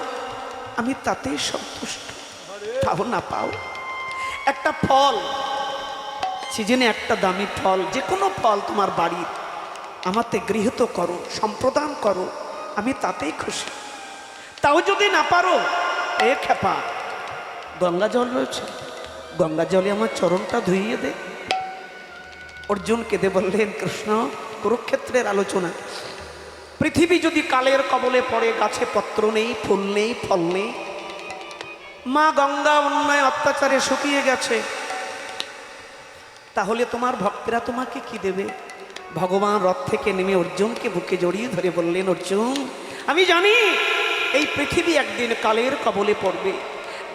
আমি তাতেই সন্তুষ্ট। পাও না পাও, একটা ফল সিজনে, একটা দামি ফল, যে কোনো ফল তোমার বাড়ির, আমাতে গৃহীত করো, সম্প্রদান করো, আমি তাতেই খুশি। তাও যদি না পারো, এ খেপা, গঙ্গা জল রয়েছে, গঙ্গা জলে আমার চরণটা ধুইয়ে দে। অর্জুন কেঁদে বললেন, কৃষ্ণ, কুরুক্ষেত্রের আলোচনা, পৃথিবী যদি কালের কবলে পড়ে, গাছে পত্র নেই, ফুল নেই, ফল নেই, মা গঙ্গা অন্যায় অত্যাচারে শুকিয়ে গেছে, তাহলে তোমার ভক্তরা তোমাকে কি দেবে? ভগবান রথ থেকে নেমে অর্জুনকে বুকে জড়িয়ে ধরে বললেন, অর্জুন আমি জানি এই পৃথিবী একদিন কালের কবলে পড়বে,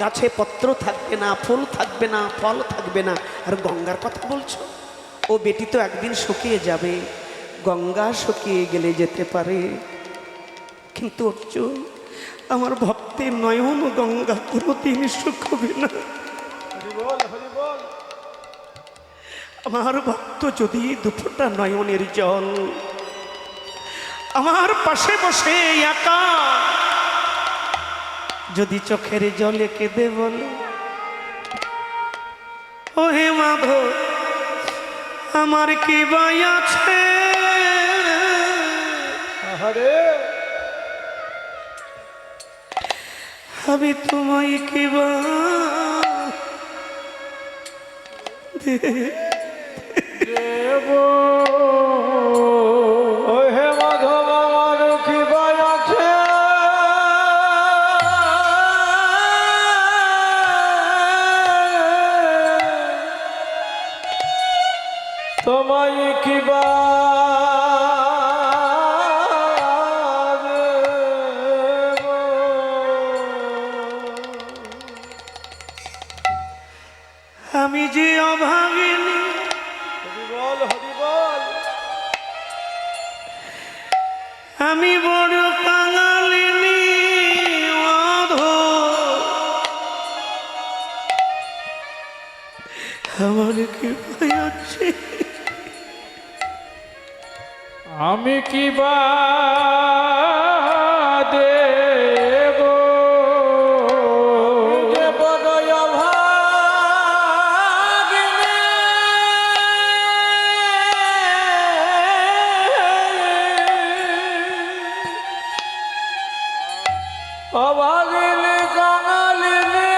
গাছে পত্র থাকবে না, ফুল থাকবে না, ফল থাকবে না, আর গঙ্গার কথা বলছো? ও বেটি তো একদিন শুকিয়ে যাবে, গঙ্গা শুকিয়ে গেলে যেতে পারে, কিন্তু অর্জুন আমার ভক্তের নয়ন গঙ্গা কোনোদিন শুকবে না। আমার ভক্ত যদি দুফোঁটা নয়নের জল আমার পাশে বসে একা যদি চোখের জলে কেঁদে বলে, ও হে মাধব আমার কি বাই আছে, আমি তোমায় কি বা দেব, ও হে মাধব আমার কি বাই আছে, তোমায় কি বা দেব। আমি যে অভাগিনী, আমি বড় কাঙালিনী, আমার কি ভয় আছে, আমি কি বা দেব, যে বড় অভাগিনী, অভাগিনী কাঙালিনী,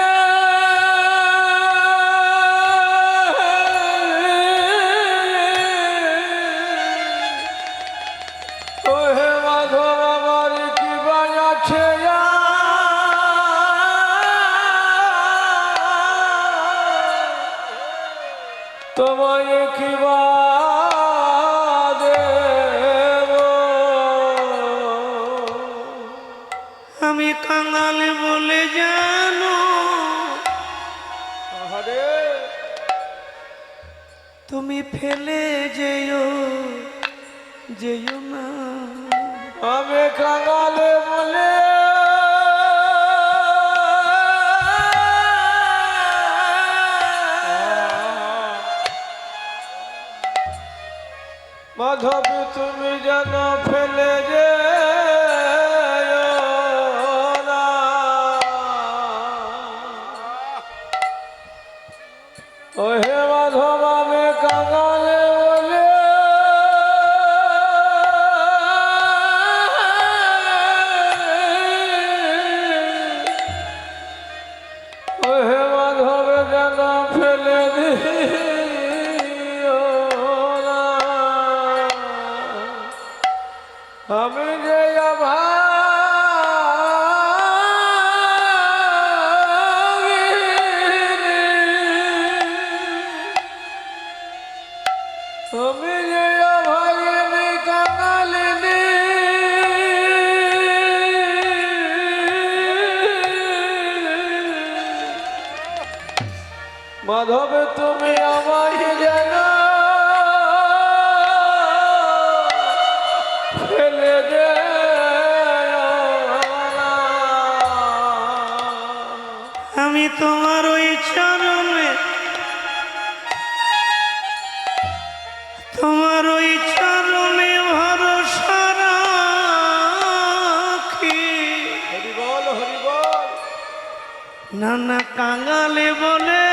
ও হে মাধব আমার কি বাই আছে, তোমায় কি বা দেব। আমি কাঙাল বলে জানো, তুমি ফেলে যেও যেও না, আমি কাঙালে বলে মাধব তুমি যেন ফেলে যে ও হে মাধব আমি কাঙালে বলে ও হে মাধব যেন ফেলে দিও না। আমি যে আমি যে ভাগিনি কাঙালিনি মাধব তুমি আমায় যেন ফেলে দে আমি তোমার ওই চরণে তোমার ওই চরণে ভরসা রাখি। হরি বল হরি বল। নানা কাঙালে বলে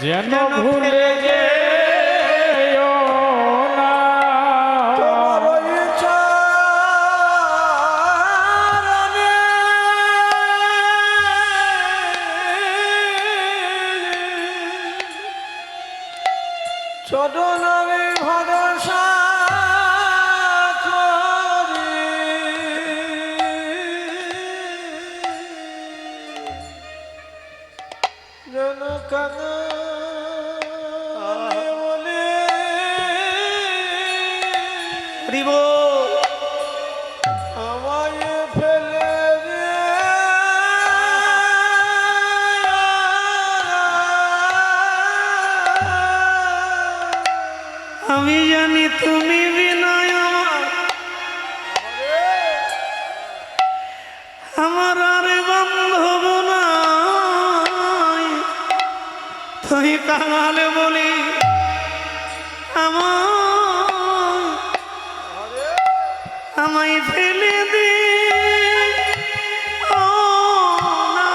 যেন ভুলে যেও না তোমার ওই চরণে চরণে ভরসা করি যেন কাঙালে বলে হরিব আমায় ফেলে দে আমি জানি তুমি বিনয় আমার আর বান্ধব নাই। তুই কাঙালে বলি আমায় ফেলে দে ও না।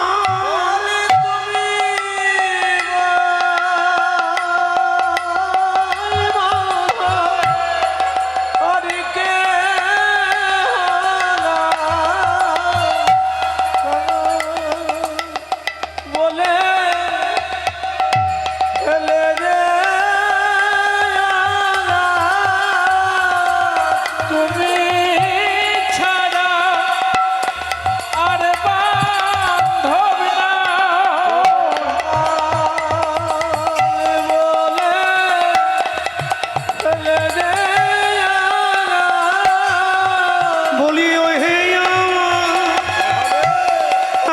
বলে ফেলে দে তুমি ছাড়া আর বান্ধব না বলে ফেলে দে বলি ও হে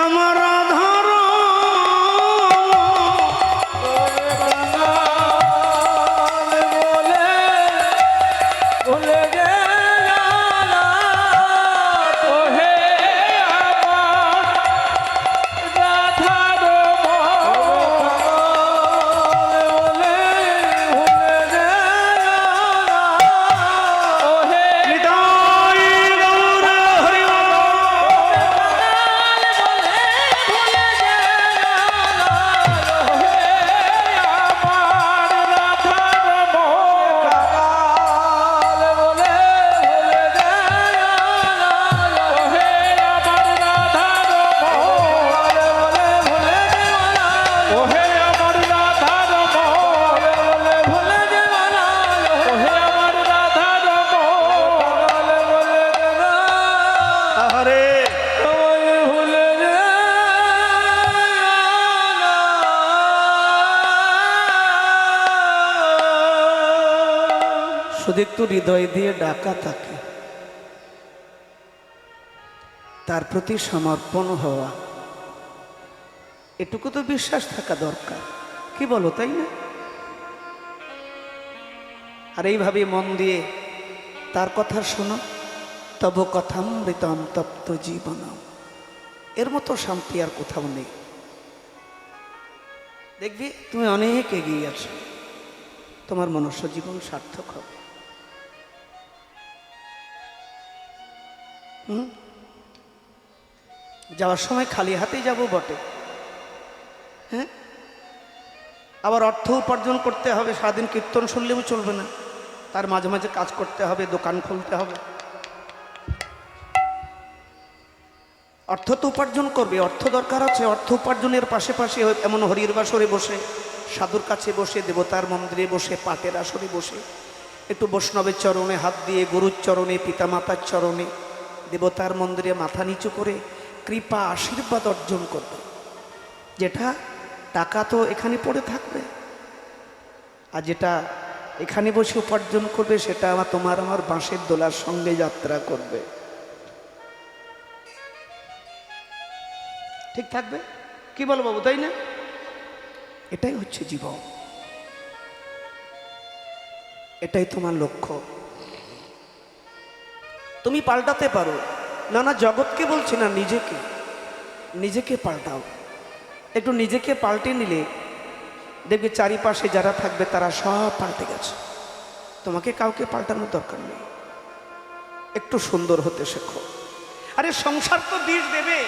আমার আধার ভুলে গে ওহে আমার রাধার বলে ভুলে গে ওহে নিতাই গৌর হরি বল। আহারে শুধু একটু হৃদয় দিয়ে ডাকা তাকে, তার প্রতি সমর্পণ হওয়া, এটুকু তো বিশ্বাস থাকা দরকার। কি বলো, তাই না? আর এইভাবে মন দিয়ে তার কথা শোনো। তব কথামৃতম তপ্ত জীবনম, এর মতো শান্তি আর কোথাও নেই। দেখবি তুমি অনেক এগিয়ে আছো, তোমার মনুষ্য জীবন সার্থক হবে। যাওয়ার সময় খালি হাতেই যাব বটে, হ্যাঁ, আবার অর্থ উপার্জন করতে হবে, সারাদিন কীর্তন শুনলেও চলবে না, তার মাঝে মাঝে কাজ করতে হবে, দোকান খুলতে হবে। অর্থ তো উপার্জন করবে, অর্থ দরকার আছে। অর্থ উপার্জনের পাশাপাশি এমন হরির বাসরে বসে, সাধুর কাছে বসে, দেবতার মন্দিরে বসে, পাটের আসরে বসে একটু বৈষ্ণবের চরণে হাত দিয়ে, গুরুর চরণে, পিতামাতার চরণে, দেবতার মন্দিরে মাথা নিচু করে কৃপা আশীর্বাদ অর্জন করবে। যেটা টাকা তো এখানে পড়ে থাকবে, আর যেটা এখানে বসে উপার্জন করবে সেটা তোমার আমার বাঁশের দোলার সঙ্গে যাত্রা করবে। ঠিক থাকবে? কি বলো বাবু, তাই না? এটাই হচ্ছে জীবন, এটাই তোমার লক্ষ্য। তুমি পাল্টাতে পারো, না না জগৎকে বলছি না, নিজেকে, নিজেকে পাল্টাও। একটু নিজেকে পাল্টে নিলে দেখবে চারিপাশে যারা থাকবে তারা সব পাল্টে গেছে। তোমাকে কাউকে পাল্টানোর দরকার নেই, একটু সুন্দর হতে শেখো। আরে সংসার তো বিষ দেবে,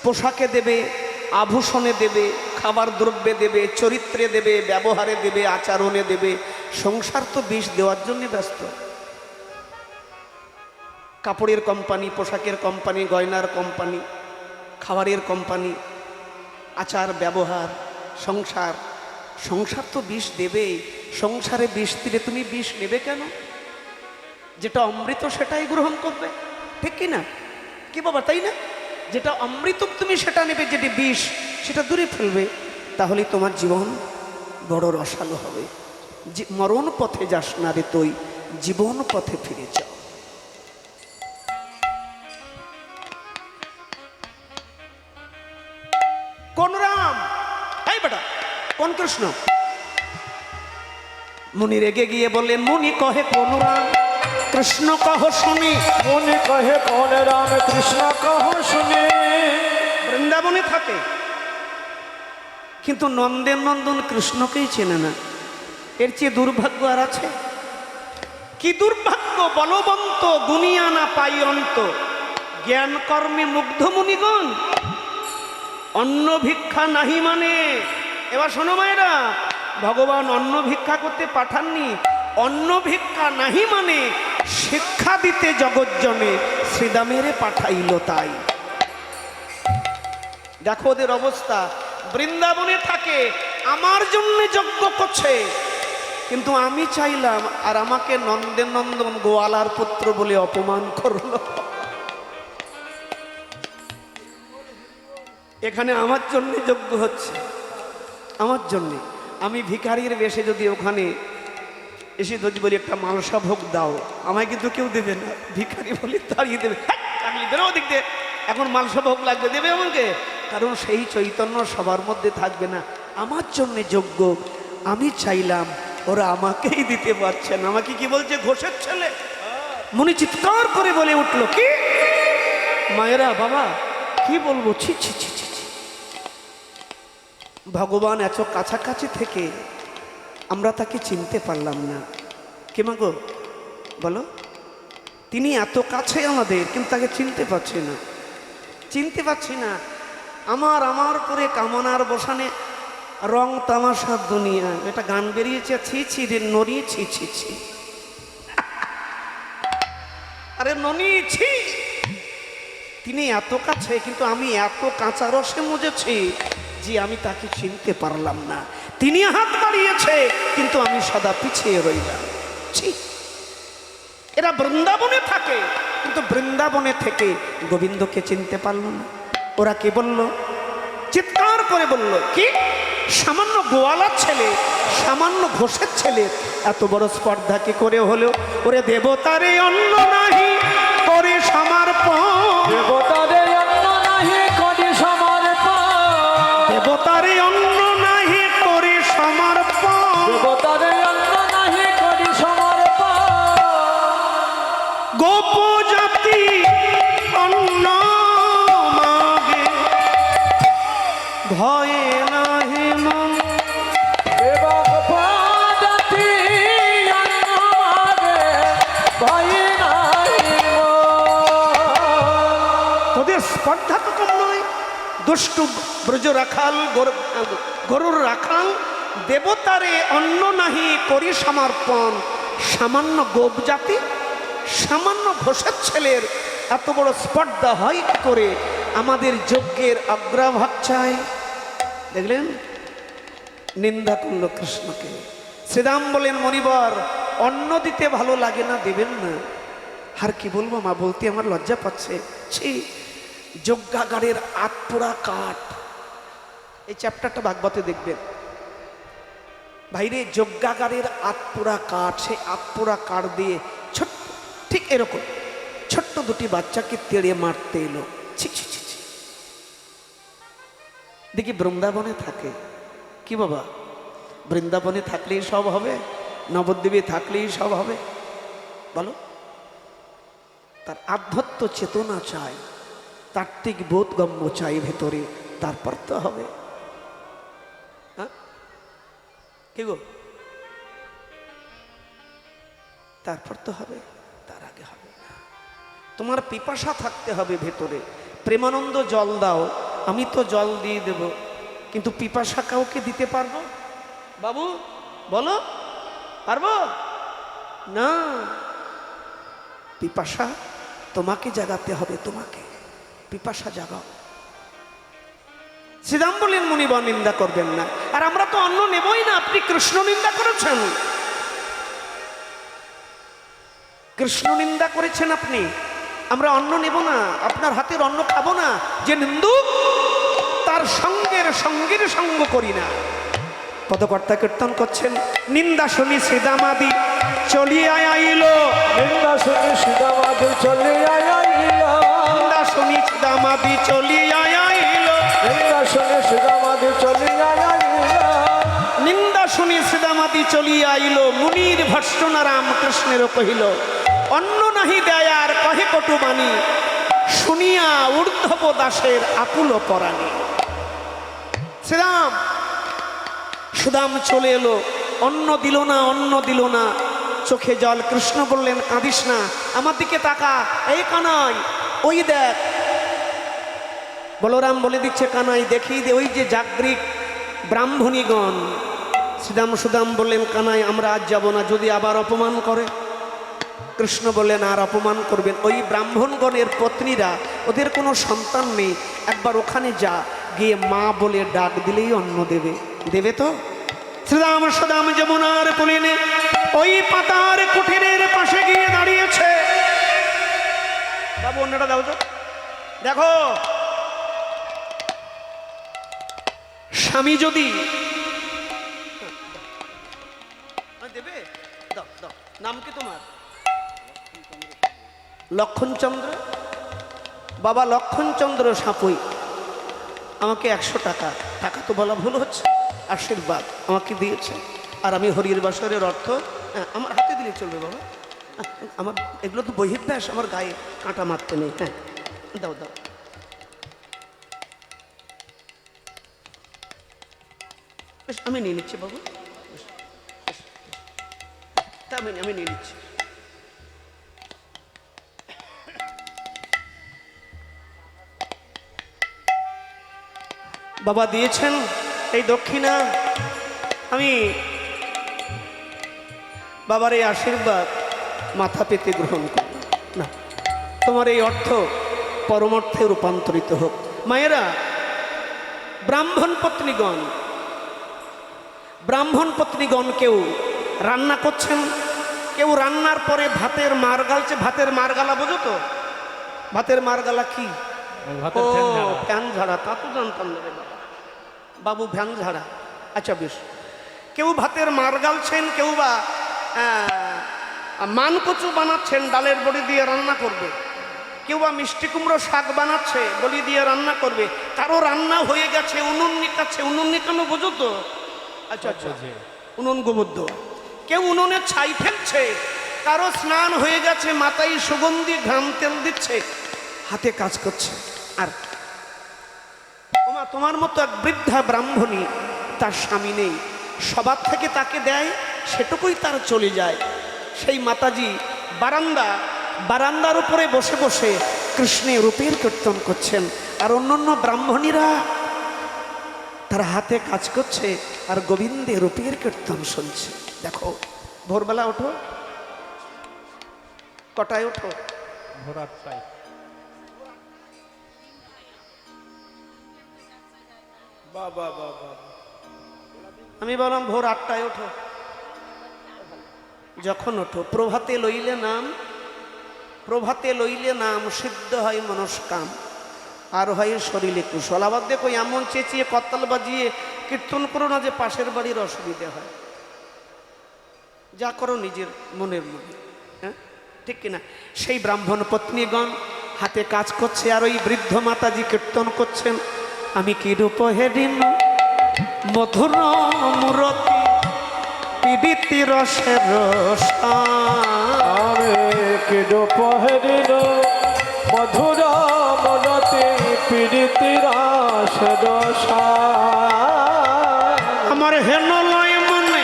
পোশাকে দেবে, আভূষণে দেবে, খাবার দ্রব্যে দেবে, চরিত্রে দেবে, ব্যবহারে দেবে, আচরণে দেবে। সংসার তো বিষ দেওয়ার জন্য ব্যস্ত। কাপড়ের কোম্পানি, পোশাকের কোম্পানি, গয়নার কোম্পানি, খাবারের কোম্পানি, আচার ব্যবহার, সংসার, সংসার তো বিষ দেবেই। সংসারে বিষ দিলে তুমি বিষ নেবে কেন? যেটা অমৃত সেটাই গ্রহণ করবে, ঠিক কি না? কি বাবা, তাই না? যেটা অমৃত তুমি সেটা নেবে, যেটি বিষ সেটা দূরে ফেলবে। তাহলে তোমার জীবন বড় রসালো হবে। মরণ পথে যাস না রে তুই, জীবন পথে ফিরে যাও। কোন রাম? এই বেটা, কোন কৃষ্ণ? মুনি রেগে গিয়ে বললেন, মুনি কহে কোন রাম, কৃষ্ণ কহ শুনি। মুনি কহে কোন রাম, কৃষ্ণ কহ শুনি। বৃন্দাবনে থাকে, কিন্তু নন্দের নন্দন কৃষ্ণকেই চেনে না। এর চেয়ে দুর্ভাগ্য আর আছে? কি দুর্ভাগ্য! বলবন্ত দুনিয়া না পাই অন্ত, জ্ঞান কর্মে মুগ্ধ মুনিগণ। অন্ন ভিক্ষা নাহি মানে, এবার শোনো মায়েরা, ভগবান অন্ন ভিক্ষা করতে পাঠাননি। অন্ন ভিক্ষা নাহি মানে শিক্ষা দিতে জগজ্জনে শ্রীদামেরে পাঠাইল তাই। দেখো ওদের অবস্থা, বৃন্দাবনে থাকে, আমার জন্য যজ্ঞ করছে, কিন্তু আমি চাইলাম আর আমাকে নন্দের নন্দন গোয়ালার পুত্র বলে অপমান করলো। এখানে আমার জন্য যজ্ঞ হচ্ছে, আমার জন্যে। আমি ভিখারির বেশে যদি ওখানে এসে যদি বলি একটা মালসা ভোগ দাও, আমায় কিন্তু কেউ দেবে না। ভিখারি বলি তাড়িয়ে দেবে, বেরো দিক দিয়ে, এখন মালসা ভোগ লাগবে, দেবে আমাকে? কারণ সেই চৈতন্য সবার মধ্যে থাকবে না। আমার জন্যে যোগ্য, আমি চাইলাম, ওরা আমাকেই দিতে পারছেন। আমাকে কি বলছে? ঘোষের ছেলে। মুনি চিৎকার করে বলে উঠলো, কি মায়েরা, বাবা কি বলবো, ছি ছি ছি ছি। ভগবান এত কাছাকাছি থেকে আমরা তাকে চিনতে পারলাম না। কে মাগো বলো? তিনি এত কাছে আমাদের, কিন্তু তাকে চিনতে পারছি না, চিনতে পারছি না। আমার আমার করে কামনার বসানে রং তামাশার দুনিয়া, এটা গান বেরিয়েছে, ছি ছি রে ননি, ছি ছি ছি। আরে ননি ছি। তিনি এত কাছে, কিন্তু আমি এত কাঁচা রসে মুজেছি যে আমি তাকে চিনতে পারলাম না। তিনি হাত বাড়িয়েছে, কিন্তু আমি সদা পিছিয়ে রইলাম। ছি। এরা বৃন্দাবনে থাকে, কিন্তু বৃন্দাবনে থেকে গোবিন্দকে চিনতে পারল না। ওরা কি বলল? চিৎকার করে বলল, কি সামান্য গোয়ালার ছেলে, সামান্য ঘোষের ছেলে এত বড় স্পর্ধা কি করে হলো? ওরে দেবতারে অন্ন নাহি করে সমর্পণ, দেবতারে অন্ন নাহি করি সমর্পণ, দেবতারে অন্ন নাহি করে সমর্পণ, দেবতারে অন্ন নাহি করি সমর্পণ। গোপ জাতি অন্ন মাগে, ভয়ে নাহি মন। দেবক জাতি অন্ন মাগে, ভয়ে নাহি মন। তোদের স্পর্ধা তো কম নয়। দুষ্টু ব্রজ রাখাল গরুর রাখাল দেবতারে অন্ন নাহি করি সমর্পণ। সামান্য গোপ জাতি, সামান্য ঘোষের ছেলের এত বড় স্পর্ধা হয় কি করে? আমাদের যজ্ঞের অগ্রভাগ চাই। দেখলেন, নিন্দা করলো কৃষ্ণকে। শ্রীরাম বলেন, মণিবর অন্ন দিতে ভালো লাগে না, দেবেন না। আর কি বলবো মা, বলতে আমার লজ্জা পাচ্ছে। ছি, যজ্ঞাগারের আতপোড়া কাঠ। এই চ্যাপ্টারটা ভাগবতে দেখবেন। বাইরে যজ্ঞাগারের আতপোড়া কাঠ, সেই আতপোড়া কাঠ দিয়ে ছোট্ট, ঠিক এরকম ছোট্ট দুটি বাচ্চাকে তেড়ে মারতে এলো। ছি ছি ছি ছি। দেখি বৃন্দাবনে থাকে কি বাবা? বৃন্দাবনে থাকলেই সব হবে? নবদ্বীপে থাকলেই সব হবে? বলো। তার আধ্যাত্ম চেতনা চাই, তাত্ত্বিক বোধগম্য চাই ভেতরে, তারপর তো হবে। হ্যাঁ কি গো? তারপর তো হবে, তার আগে হবে না। তোমার পিপাসা থাকতে হবে ভেতরে। প্রেমানন্দ জল দাও, আমি তো জল দিয়ে দেব, কিন্তু পিপাসা কাউকে দিতে পারবো? বাবু বলো, পারবো না। পিপাসা তোমাকে জাগাতে হবে, তোমাকে পিপাসা জাগাও। শ্রীরাম বলেন, মুনিবর নিন্দা করবেন না। আর আমরা তো অন্ন নেবই না, আপনি কৃষ্ণ নিন্দা করেছেন। কৃষ্ণ নিন্দা করেছেন আপনি, আমরা অন্ন নেব না, আপনার হাতের অন্ন খাবো না। যে নিন্দুক তার সঙ্গের সঙ্গ করি না। পদকর্তা কীর্তন করছেন, নিন্দা শুনি শ্রীদামাদি চলিয়া আইল। নিন্দা শুনি সীতামাদি চলিয়া আইল। নিন্দা শুনি শ্রীদামাদি চলিয়া আইল। নিন্দা শুনি সীতামাদি চলিয়া আইল। নিন্দা শুনি শ্রীদামাদি চলিয়া আইল। মুনির ভর্ৎসনা রামকৃষ্ণের কহিল, অন্ন নাহি দেয় আর কহে কটু বাণী। শুনিয়া ঊর্ধ্বব দাসের আকুল পরাণী। শ্রীরাম সুদাম চলে এলো, অন্ন দিল না, অন্ন দিল না, চোখে জল। কৃষ্ণ বললেন, কাঁদিস না, আমার দিকে তাকা। এই কানাই, ওই দেখ। বলরাম বলে দিচ্ছে, কানাই দেখিয়ে দে, ওই যে জাগরিক ব্রাহ্মণীগণ। শ্রীরাম সুদাম বললেন, কানাই আমরা আজ যাব না, যদি আবার অপমান করে। কৃষ্ণ বললেন, আর অপমান করবেন? ওই ব্রাহ্মণগণের পত্নীরা, ওদের কোনো সন্তান নেই, একবার ওখানে যা, গিয়ে মা বলে ডাক দিলেই অন্ন দেবে। দেবে তো? শ্রীরাম সুদাম যমুনার কুলিনে ওই পাতার কুঠিরের পাশে গিয়ে দাঁড়িয়েছে। বাবু অন্যটা দাও তো। দেখো, স্বামী যদি দেবে, দাও দাও। নাম কি তোমার? লক্ষণচন্দ্র। বাবা লক্ষণচন্দ্র সাপুই আমাকে 100 টাকা, টাকা তো বলা ভুল হচ্ছে, আশীর্বাদ আমাকে দিয়েছে। আর আমি হরির বাসরের অর্থ আমার হাতে দিলে চলবে বাবা। আমার এগুলো তো বহির্ব্যাস, আমার গায়ে কাঁটা মারতে নেই। হ্যাঁ দাও দাও। বেশ, আমি নিয়ে নিচ্ছি বাবু, আমি নিয়ে নিচ্ছি। বাবা দিয়েছেন এই দক্ষিণা, আমি বাবার এই আশীর্বাদ মাথা পেতে গ্রহণ করব না। তোমার এই অর্থ পরমার্থে রূপান্তরিত হোক। মায়েরা, ব্রাহ্মণ পত্নীগণ কেউ রান্না করছেন, কেউ রান্নার পরে ভাতের মার গালছে। ভাতের মার গালা বোঝো তো? ভাতের মার গালা কি? ও ফ্যান ঝাড়া, তা তো জানতাম না রে বাবা। বাবু ভ্যান ঝাড়া, আচ্ছা বেশ। কেউ ভাতের মার গালছেন, কেউ বা মান কচু বানাচ্ছেন, ডালের বড়ি দিয়ে রান্না করবে। কেউ বা মিষ্টি কুমড়ো শাক বানাচ্ছে, বড়ি দিয়ে রান্না করবে। কারো রান্না হয়ে গেছে, উনুন নিকাচ্ছে। উনুন নিকানো বোঝো তো? আচ্ছা আচ্ছা, উনুন গোবদ্ধ। কেউ উনুনে ছাই ফেলছে, কারো স্নান হয়ে গেছে, মাথায় সুগন্ধি ঘাম তেল দিচ্ছে, হাতে কাজ করছে। আর তোমার মতো এক বৃদ্ধা ব্রাহ্মণী, তার স্বামী নেই, সবার থেকে তাকে দেয়, সেটুকুই তার চলে যায়। সেই মাতাজি বারান্দার উপরে বসে বসে কৃষ্ণের রূপের কীর্তন করছেন। আর অন্যান্য ব্রাহ্মণীরা তার হাতে কাজ করছে আর গোবিন্দের রূপের কীর্তন শুনছে। দেখো ভোরবেলা ওঠো, কটায় ওঠো? ভোর 8টায়। বাবা বাবা, আমি বললাম ভোর 8টায় ওঠো। যখন ওঠো প্রভাতে লইলে নাম, প্রভাতে লইলে নাম সিদ্ধ হয় মনস্কাম আর হয় শরীরে কুশল। আবার দেখো এমন চেঁচিয়ে করতাল বাজিয়ে কীর্তন করো না যে পাশের বাড়ির অসুবিধে হয়। যা করো নিজের মনের মধ্যে, হ্যাঁ ঠিক কিনা? সেই ব্রাহ্মণ পত্নীগণ হাতে কাজ করছে আর ওই বৃদ্ধ মাতাজি কীর্তন করছেন, আমি কি রূপ হেডিন মধুর মূরতি পীড়িতি রসের রসা, আমি কি রূপ হেরিল মধুর মনতি পীড়িতি রাস দশা। আমার হেন লয় মনে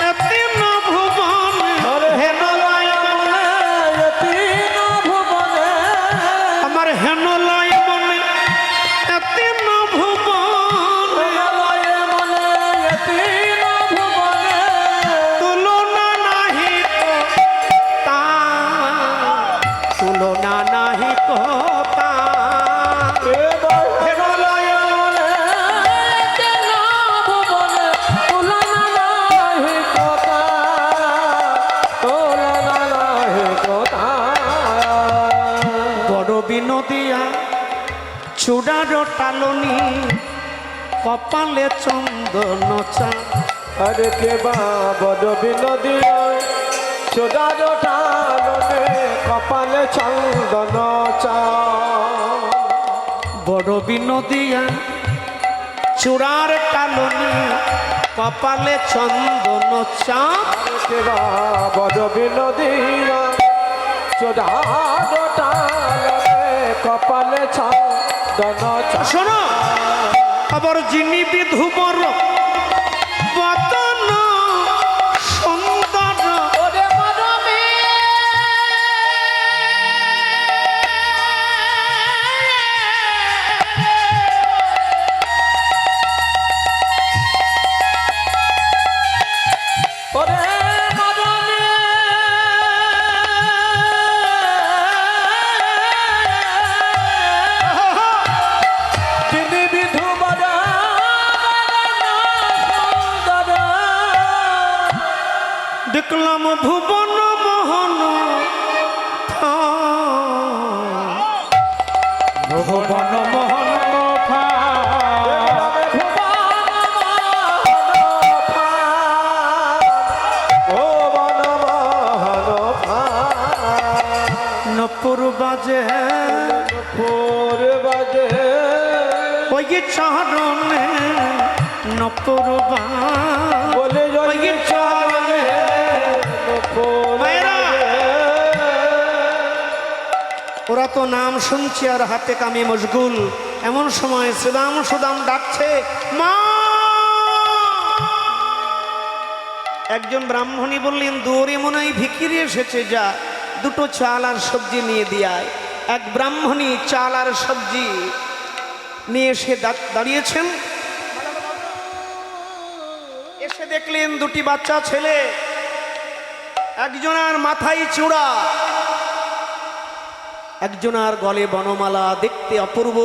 এতি না ভুবনে, হেন লয় মনে এতি না ভুবনে, আমার হেন লয় মনে এতি না ভুবনে, লয়ে মনে এতি না ভুবনে, তুলনা নাহি তা, তুলনা নাহি তা। হেন লয় মনে এতি না ভুবনে, তুলনা নাহি কথা, তুলনা নাহি কথা। বড় বিনোদিয়া চূড়ার টালনি কপালে চন্দন চা, আরে কে বড় বিনোদী চোদার টালনে কপালে চন্দন চা। বড় বিনোদিয়া চূড়ার টালনি কপালে চন্দন চা, কে বড় বিনোদী চোদার টালনে কপালে চন্দন চা। শোনো আবার যিনি বিধুবর বদন সুন্দর, ওরে মরমে ওরে মরমে যিনি বিধুবর সুন্দর, দেখলাম ভুবন মোহন ভুবন মোহন নপুর বাজে ওই চরণে নপুর বলে ওই চরণে। মায়েরা, ওরা তো নাম শুনছে আর হাতে কামে মশগুল। এমন সময় সুদাম সুদাম ডাকছে মা। একজন ব্রাহ্মণী বললেন দৌড়ে মনে হয় ভিখিরি এসেছে, যা দুটো চাল আর সবজি নিয়ে দিয়ায়। এক ব্রাহ্মণী চাল আর সবজি নিয়ে এসে দাঁড়িয়েছেন। এসে দেখলেন দুটি বাচ্চা ছেলে, একজনের মাথায় চূড়া, একজনের গলে বনমালা, দেখতে অপূর্ব,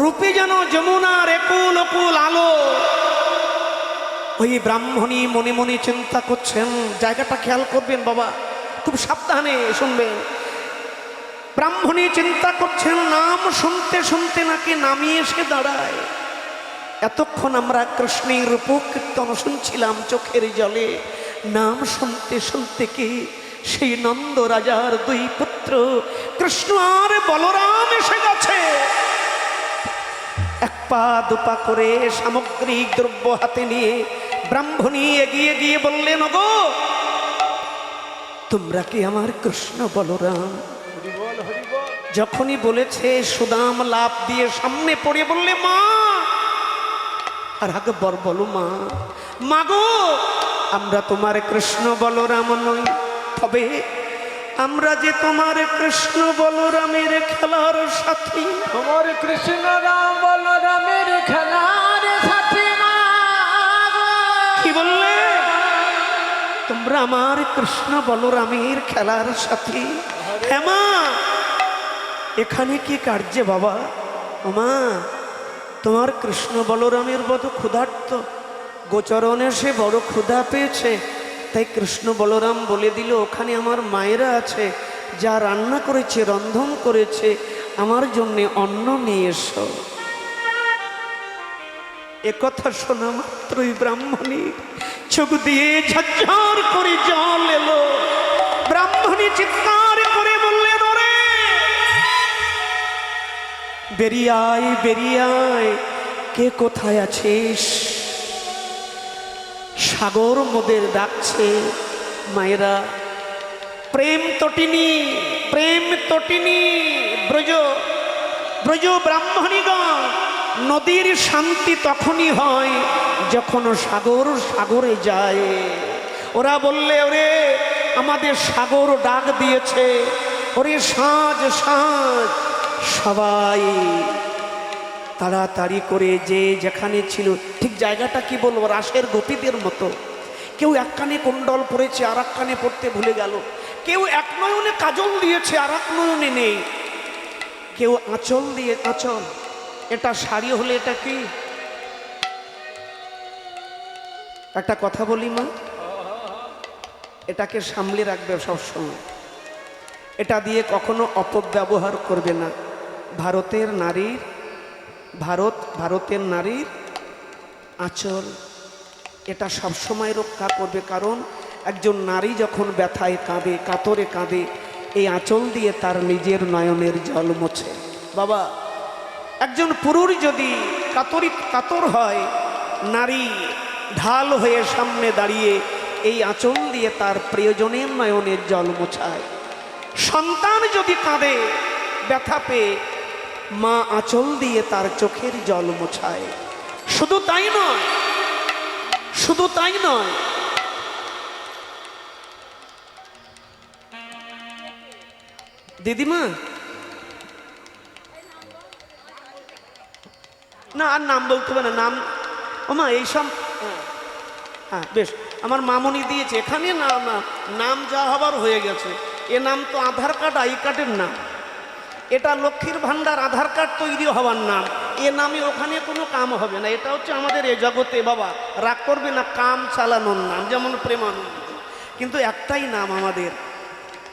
রূপে যেন যমুনার একুল অকুল আলো। ওই ব্রাহ্মণী মনে মনে চিন্তা করছেন, জায়গাটা খেয়াল করবেন বাবা, খুব সাবধানে শুনবেন। ব্রাহ্মণী চিন্তা করছেন, নাম শুনতে শুনতে নাকি নামিয়ে এসে দাঁড়ায়। এতক্ষণ আমরা কৃষ্ণের রূপ কীর্তন শুনছিলাম চোখের জলে, নাম শুনতে শুনতে কি সেই নন্দ রাজার দুই পুত্র কৃষ্ণ আর বলরাম এসে গেছে। এক পা দুপা করে সামগ্রিক দ্রব্য হাতে নিয়ে ব্রাহ্মণী এগিয়ে গিয়ে বললেন, ওগো তোমরা কি আমার কৃষ্ণ বলরাম? যখনই বলেছে সুদাম লাফ দিয়ে সামনে পড়ে বললে, মা। আর আগে বলো মা, মাগো আমরা তোমার কৃষ্ণ বলরাম নই, তবে আমরা যে তোমার কৃষ্ণ বলরামের খেলার সাথী। তোমার কৃষ্ণ রাম বলরামের খেলার সাথী। তোমরা আমার কৃষ্ণ বলরামের খেলার সাথী। হ্যাঁ মা, এখানে কি কার্যে বাবা? ওমা, তোমার কৃষ্ণ বলরামের বড় ক্ষুধার্ত, গোচরণে সে বড় ক্ষুধা পেয়েছে, তাই কৃষ্ণ বলরাম বলে দিল ওখানে আমার মায়েরা আছে, যা রান্না করেছে, রন্ধন করেছে, আমার জন্যে অন্ন নিয়ে এসো। একথা শোনা মাত্রই ব্রাহ্মণী চোখ দিয়ে ঝরঝর করে জল এলো। ব্রাহ্মণী চিৎকার করে বললেন, ওরে বেরিয়ে আয়, বেরিয়ে আয়, কে কোথায় আছিস? সাগর মোদের ডাকছে। মায়েরা, প্রেম তটিনী, প্রেম তটিনী, ব্রজ ব্রজ ব্রাহ্মণীগণ, নদীর শান্তি তখনই হয় যখন সাগর সাগরে যায়। ওরা বললে, ওরে আমাদের সাগর ডাক দিয়েছে, ওরে সাঁঝ সাঁঝ। সবাই তাড়াতাড়ি করে যে যেখানে ছিল, ঠিক জায়গাটা কি বলবো, রাসের গোপীদের মতো। কেউ এক কানে কুণ্ডল পরেছে, আর এক কানে পড়তে ভুলে গেল। কেউ এক নয়নে কাজল দিয়েছে, আর এক নয়নে নেই। কেউ আঁচল দিয়ে, আঁচল এটা শাড়ি হলে এটা কি? একটা কথা বলি মা, এটাকে সামলে রাখবে সবসময়। এটা দিয়ে কখনো অপব্যবহার করবে না। ভারতের নারীর, ভারতের নারীর আঁচল এটা সবসময় রক্ষা করবে। কারণ একজন নারী যখন ব্যথায় কাঁদে, কাতরে কাঁদে, এই আঁচল দিয়ে তার নিজের নয়নের জল মোছে। বাবা, একজন পুরুষ যদি কাতর হয়, নারী ঢাল হয়ে সামনে দাঁড়িয়ে এই আঁচল দিয়ে তার প্রিয়জনের নয়নের জল মোছায়। সন্তান যদি কাঁদে ব্যথা পেয়ে, মা আঁচল দিয়ে তার চোখের জল মোছায়। শুধু তাই নয়, শুধু তাই নয়, দিদিমা, না আর নাম বলতে হবে না, নাম ওমা এইসব, হ্যাঁ বেশ, আমার মামনি দিয়েছে এখানে নাম যা হবার হয়ে গেছে। এ নাম তো আধার কার্ড, আই কার্ডের নাম। এটা লক্ষ্মীর ভান্ডার আধার কার্ড তৈরি হওয়ার নাম। এ নামে ওখানে কোনো কাম হবে না। এটা হচ্ছে আমাদের এ জগতে, বাবা রাগ করবে না, কাম চালানোর নাম, যেমন প্রেমানন্দ। কিন্তু একটাই নাম আমাদের,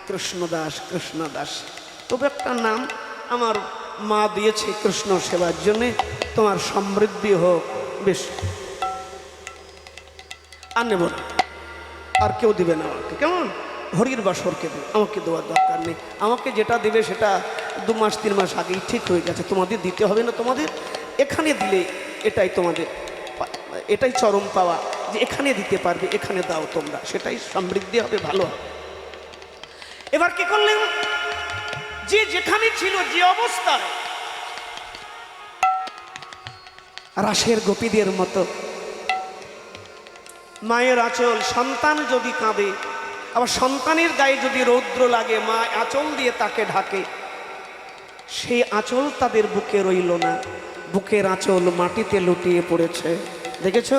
কৃষ্ণদাস, কৃষ্ণদাস। তবে একটা নাম আমার মা দিয়েছে কৃষ্ণ সেবার জন্যে। তোমার সমৃদ্ধি হোক। বেশ, আর নেব না, আর কেউ দিবে না আমাকে, কেমন? হরির বাসরকে দেবে, আমাকে দেওয়ার দরকার নেই। আমাকে যেটা দেবে সেটা 2 মাস 3 মাস আগেই ঠিক হয়ে গেছে। তোমাদের দিতে হবে না, তোমাদের এখানে দিলে এটাই তোমাদের, এটাই চরম পাওয়া, যে এখানে দিতে পারবে, এখানে দাও তোমরা, সেটাই সমৃদ্ধি হবে, ভালো হবে। এবার কি করলেন, যে যেখানে ছিল, যে অবস্থায়, রাসের গোপীদের মতো মায়ের আঁচল, সন্তান যদি কাঁদে, আবার সন্তানের গায়ে যদি রৌদ্র লাগে, মা আঁচল দিয়ে তাকে ঢাকে। সেই আঁচল তাদের বুকে রইল না, বুকের আঁচল মাটিতে লুটিয়ে পড়েছে। দেখেছ,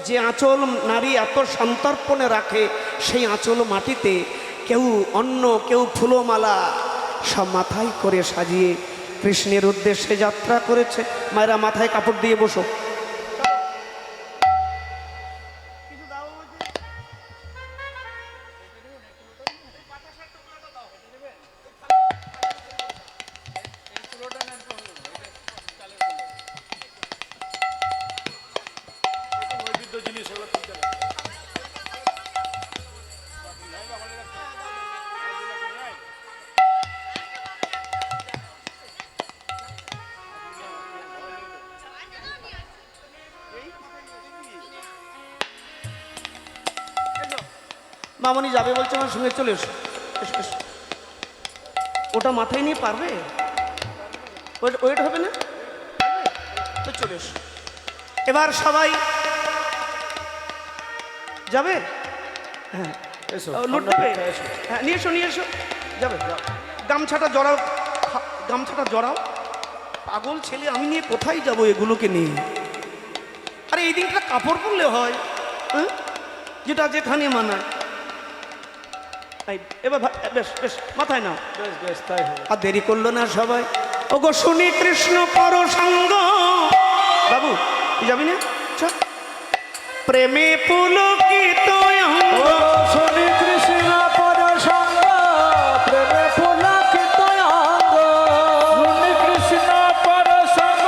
যে আঁচল নারী এত সন্তর্পণে রাখে, সেই আঁচল মাটিতে, কেউ অন্ন, কেউ ফুলমালা সব মাথায় করে সাজিয়ে কৃষ্ণের উদ্দেশ্যে যাত্রা করেছে। মায়েরা মাথায় কাপড় দিয়ে বসো। মামনি যাবে বলছে, আমার সঙ্গে চলে এসো। ওটা মাথায় নিয়ে পারবে? ওয়েট হবে না তো, চলে এসো। এবার সবাই যাবে, হ্যাঁ লুট দেবে, হ্যাঁ নিয়ে এসো, নিয়ে এসো, যাবে। গামছাটা জড়াও, গামছাটা জড়াও। পাগল ছেলে, আমি নিয়ে কোথায় যাব এগুলোকে নিয়ে? আরে এই দিনটা কাপড় পরলে হয়, হ্যাঁ, যেটা যেখানে মানায়। এবার বেশ বেশ মাথায় নাও। বেশ বেশ তাই হবে। আর দেরি করলো না সবাই। ওগো শুনি কৃষ্ণ পর সঙ্গ, বাবু তুই যাবি না? চল। প্রেমে পুলকিত অঙ্গ, ও শুনি কৃষ্ণ পর সঙ্গ, প্রেমে পুলকিত অঙ্গ। শুনি কৃষ্ণ পর সঙ্গ,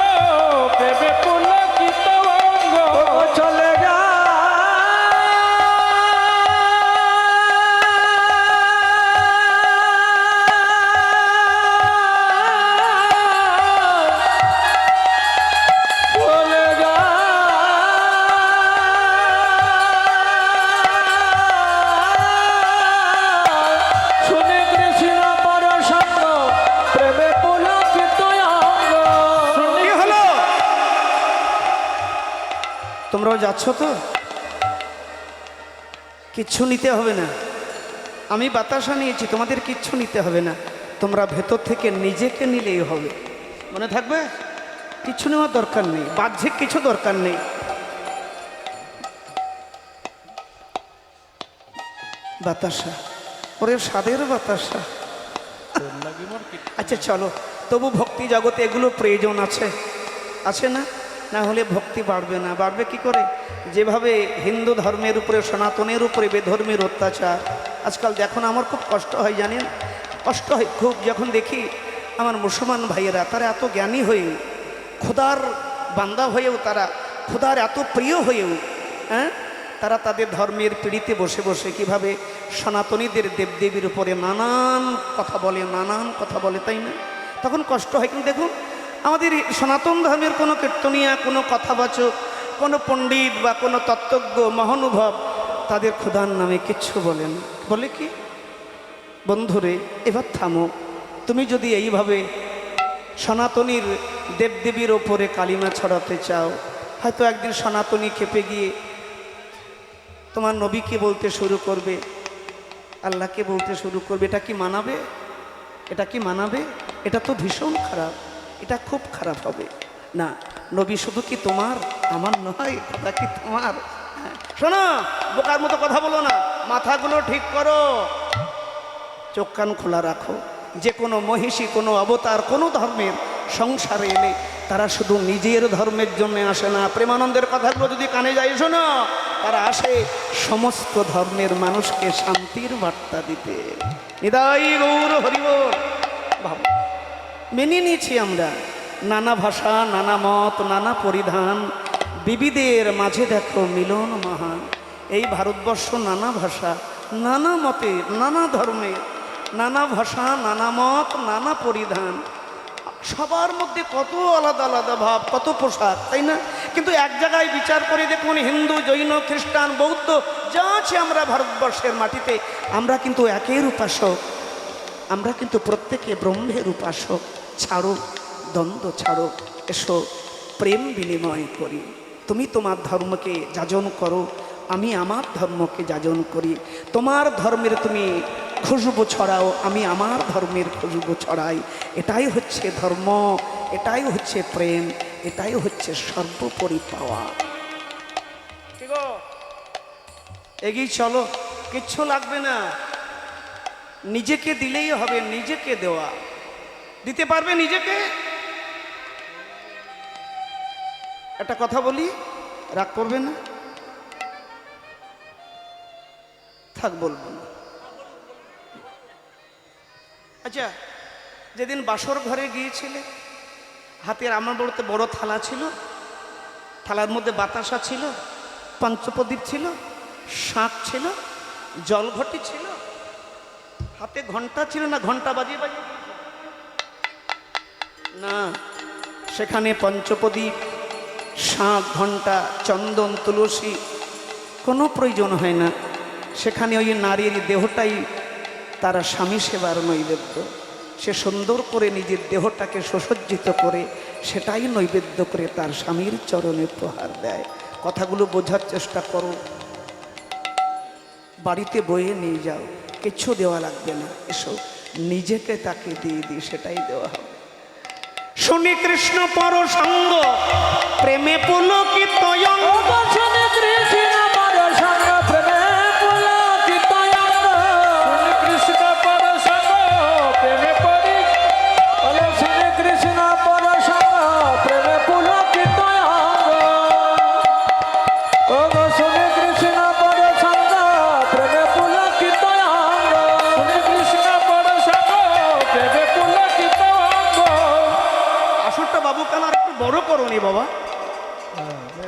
প্রেমে পুলকিত অঙ্গ। ও চলে যা চলে যা শুনি কৃষ্ণ পর সঙ্গ, প্রেমে পুলকিত অঙ্গ। কি হলো? তোমরাও যাচ্ছ তো? কিচ্ছু নিতে হবে না, আমি বাতাসা নিয়েছি, তোমাদের কিচ্ছু নিতে হবে না। তোমরা ভেতর থেকে নিজেকে নিলেই হবে। মনে থাকবে? কিছু নেওয়ার দরকার নেই, বাহ্যিক কিছু দরকার নেই। বাতাসা, ওরে স্বাদের বাতাসা। আচ্ছা চলো, তবু ভক্তি জগতে এগুলো প্রয়োজন আছে, আছে না? না হলে ভক্তি বাড়বে না। বাড়বে কি করে? যেভাবে হিন্দু ধর্মের উপরে, সনাতনের উপরে বেধর্মের অত্যাচার আজকাল দেখো না, আমার খুব কষ্ট হয়, জানেন? কষ্ট হয় খুব, যখন দেখি আমার মুসলমান ভাইয়েরা তারা এত জ্ঞানী হয়েও, খোদার বান্দা হয়েও, তারা খোদার এত প্রিয় হয়েও, হ্যাঁ, তারা তাদের ধর্মের পিড়িতে বসে বসে কিভাবে সনাতনীদের দেবদেবীর উপরে নানান কথা বলে, তাই না? তখন কষ্ট হয়। কিন্তু দেখুন, আমাদের সনাতন ধর্মের কোনো কীর্তনিয়া, কোনো কথাবাচক, কোনো পণ্ডিত বা কোনো তত্ত্বজ্ঞ মহানুভব তাদের খোদার নামে কিচ্ছু বলেন। বলে কি? বন্ধুরে, এবার থামো। তুমি যদি এইভাবে সনাতনীর দেবদেবীর ওপরে কালিমা ছড়াতে চাও, হয়তো একদিন সনাতনী খেপে গিয়ে তোমার নবীকে বলতে শুরু করবে, আল্লাহকে বলতে শুরু করবে। এটা কি মানাবে? এটা কি মানাবে? এটা তো ভীষণ খারাপ, এটা খুব খারাপ হবে। না, নবী শুধু কি তোমার, আমার নয়, কথা কি তোমার? হ্যাঁ। শোনো, বোকার মতো কথা বলো না, মাথাগুলো ঠিক করো, চোখ কান খোলা রাখো। যে কোনো মহিষী, কোনো অবতার, কোনো ধর্মের সংসারে এলে তারা শুধু নিজের ধর্মের জন্য আসে না। প্রেমানন্দের কথাগুলো যদি কানে যায়, শোনো, তারা আসে সমস্ত ধর্মের মানুষকে শান্তির বার্তা দিতে। নিতাই গৌর হরিবল। ভাব, মেনে নিয়েছি আমরা নানা ভাষা, নানা মত, নানা পরিধান, বিবিধের মাঝে দেখো মিলন মহান। এই ভারতবর্ষ নানা ভাষা, নানা মতে, নানা ধর্মে, নানা ভাষা, নানা মত, নানা পরিধান, সবার মধ্যে কত আলাদা আলাদা ভাব, কত পোশাক, তাই না? কিন্তু এক জায়গায় বিচার করে দেখুন, হিন্দু, জৈন, খ্রিস্টান, বৌদ্ধ যা আছে আমরা ভারতবর্ষের মাটিতে, আমরা কিন্তু একের উপাসক, আমরা কিন্তু প্রত্যেকে ব্রহ্মের উপাসক। ছাড়ো দ্বন্দ্ব, ছাড়ো, এসো প্রেম বিনিময় করি। তুমি তোমার ধর্মকে যাজন করো, আমি আমার ধর্মকে যাজন করি। তোমার ধর্মের তুমি খুশবু ছড়াও, আমি আমার ধর্মের খুশবু ছড়াই। এটাই হচ্ছে ধর্ম, এটাই হচ্ছে প্রেম, এটাই হচ্ছে সর্বোপরি পাওয়া। ঠিক গো? এগিয়ে চলো, কিচ্ছু লাগবে না, নিজেকে দিলেই হবে। নিজেকে দেওয়া, দিতে পারবে নিজেকে? একটা কথা বলি, রাগ করবে না? থাক, বলবো না। আচ্ছা, যেদিন বাসর ঘরে গিয়েছিলে, হাতের আমার বড়তে বড় থালা ছিল, থালার মধ্যে বাতাসা ছিল, পঞ্চপ্রদীপ ছিল, শাঁখ ছিল, জলঘটি ছিল, হাতে ঘন্টা ছিল না? ঘন্টা বাজিয়ে বাজিয়ে না, সেখানে পঞ্চপ্রদীপ, শাঁখ, ঘন্টা, চন্দন, তুলসী কোনো প্রয়োজন হয় না। সেখানে ওই নারীর দেহটাই তারা স্বামী সেবার নৈবেদ্য। সে সুন্দর করে নিজের দেহটাকে সুসজ্জিত করে সেটাই নৈবেদ্য করে তার স্বামীর চরণে প্রহার দেয়। কথাগুলো বোঝার চেষ্টা করো, বাড়িতে বয়ে নিয়ে যাও, কিছু দেওয়া লাগবে না। এসো নিজেকে তাকে দিয়ে দিই, সেটাই দেওয়া হবে। শুনি কৃষ্ণ পর সঙ্গ, প্রেমে পুলকিত অঙ্গ। শুনি কৃষ্ণ পর সঙ্গ, প্রেমে পুলকিত অঙ্গ। শুনি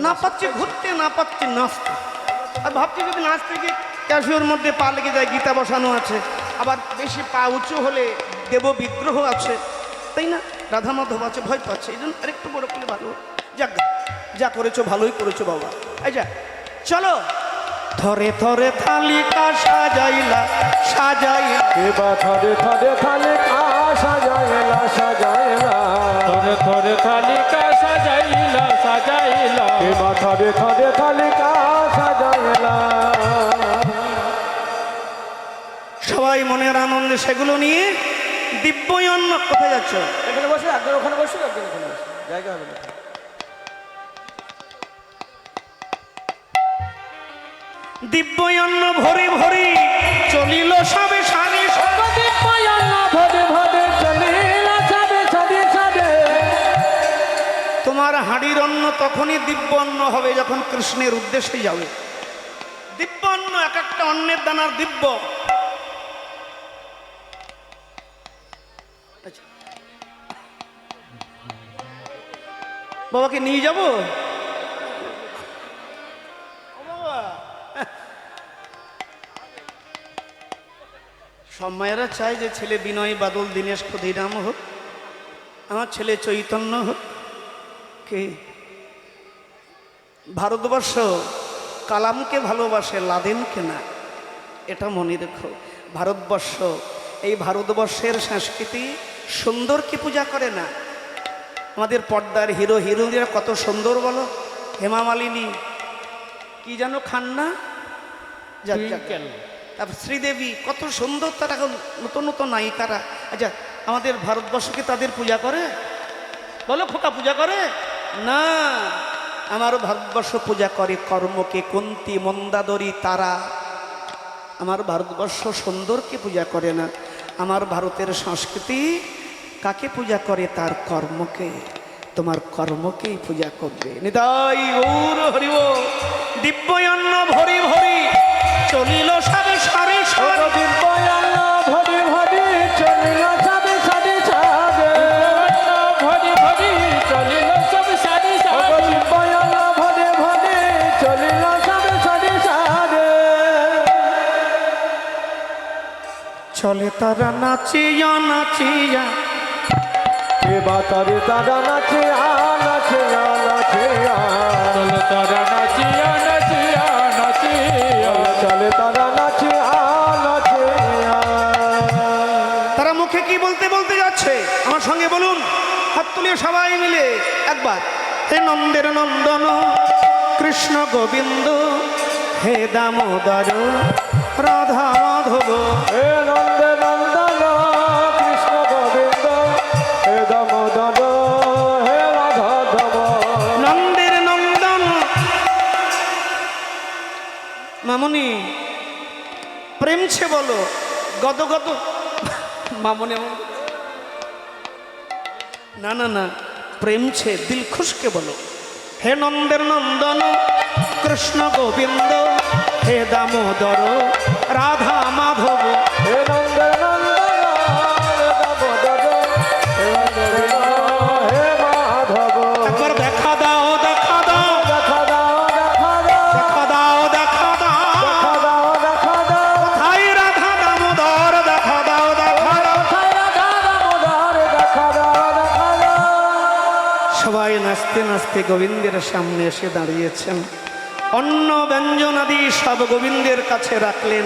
না পাচ্ছি ঘুরতে, না পাচ্ছি নাচতে। আর ভাবছি যদি নাচতে গিয়ে ক্যাশিওর মধ্যে পা লেগে যায়, গীতা বসানো আছে, আবার বেশি পা উঁচু হলে দেব বিগ্রহ আছে, তাই না, রাধা মাধব আছে, ভয় পাচ্ছে। এই জন্য আরেকটু বড় করলে ভালো। যাক, যা করেছো ভালোই করেছো বাবা। এই যা চলো। থরে থরে থালিকা সাজাইলা সাজাইলা, এবার থরে থরে থালিকা সাজাইলা সাজাইলা, থরে থরে থালিকা সাজাইলা সাজাইলা, এবার থরে থরে থালিকা সাজাইলা। সবাই মনের আনন্দে সেগুলো নিয়ে দিব্যই অন্ন। কোথায় যাচ্ছ? এখানে বসে, একজন ওখানে বসে, একজন এখানে বসে, জায়গা হবে না। দিব্যই অন্ন ভরি ভরি চলিল সবে সারি সারি। ভরে ভরে চলিলা সাবে সাবে সাবে। তোমার হাঁড়ির অন্ন তখনই দিব্য অন্ন হবে যখন কৃষ্ণের উদ্দেশ্যে যাবে। দিব্য অন্ন, এক একটা অন্নের দানার দিব্য। আচ্ছা, বাবাকে নিয়ে যাব। সব মায়েরা চায় যে ছেলে বিনয়, বাদল, দীনেশ, ক্ষুদিরাম হোক, আমার ছেলে চৈতন্য হোক। কে? ভারতবর্ষ কালামকে ভালোবাসে, লাদেনকে না, এটা মনে রেখো। ভারতবর্ষ, এই ভারতবর্ষের সংস্কৃতি সুন্দরকে পূজা করে না। আমাদের পর্দার হিরো হিরোইনরা কত সুন্দর বলো। হেমা মালিনী, কি যেন খান্না, যাক যাক, তারপর শ্রীদেবী, কত সুন্দর তারা, এখন নতুন নতুন নায়িকারা। আচ্ছা, আমাদের ভারতবর্ষকে তাদের পূজা করে বলো? খোকা পূজা করে না। আমার ভারতবর্ষ পূজা করে কর্মকে, কুন্তী, মন্দাদরী, তারা। আমার ভারতবর্ষ সুন্দরকে পূজা করে না। আমার ভারতের সংস্কৃতি কাকে পূজা করে? তার কর্মকে। তোমার কর্মকেই পূজা করবে। নিতাই গৌর হরি বল। দিব্যয়ন্ন ভরি ভরি চলিল সবে সারি সারি। দিব্যয়ন্ন ভরি ভরি চলিলা সাবে সাবে সাবে। ভরি ভরি চলিল সব সারি সারি, দিব্যয়ন্ন ভরি ভরি চলিলা সাবে সাবে সাবে। চলে তারা নাচিয়া নাচিয়া, এবার তারে তারা নাচিয়া নাচিয়া নাচিয়া, চলো তারা নাচিয়া নাচিয়া নাচিয়া, চলে তারা নাচিয়া নাচিয়া। তারা মুখে কি বলতে বলতে যাচ্ছে আমার সঙ্গে বলুন, হাত তুলিয়ে সবাই মিলে একবার। হে নন্দের নন্দন কৃষ্ণ গোবিন্দ, হে দামোদর রাধা মাধব। হে নন্দ নন্দন কৃষ্ণ গোবিন্দ, হে দামোদর হে মাধব। নন্দের নন্দন, মামুনি প্রেমছে বলো, গদ গদ মামুনি এমন, না না না, প্রেমছে দিল খুশকে বলো। হে নন্দের নন্দন কৃষ্ণ গোবিন্দ, হে দামোদর রাধা মাধব। হে নন্দ নন্দন হে দামোদর হে গোবিন্দ হে মাধব। একবার দেখা দাও দেখা দাও দেখা দাও দেখা দাও দেখা দাও দেখা দাও, দেখা দাও দেখা দাও। কোথায় রাধা দামোদর দেখা দাও দেখা দাও। কোথায় রাধা দামোদর দেখা দাও দেখা দাও। সবাই নাচতে নাচতে গোবিন্দের সামনে এসে দাঁড়িয়েছেন। অন্ন ব্যঞ্জনাদি সব গোবিন্দের কাছে রাখলেন।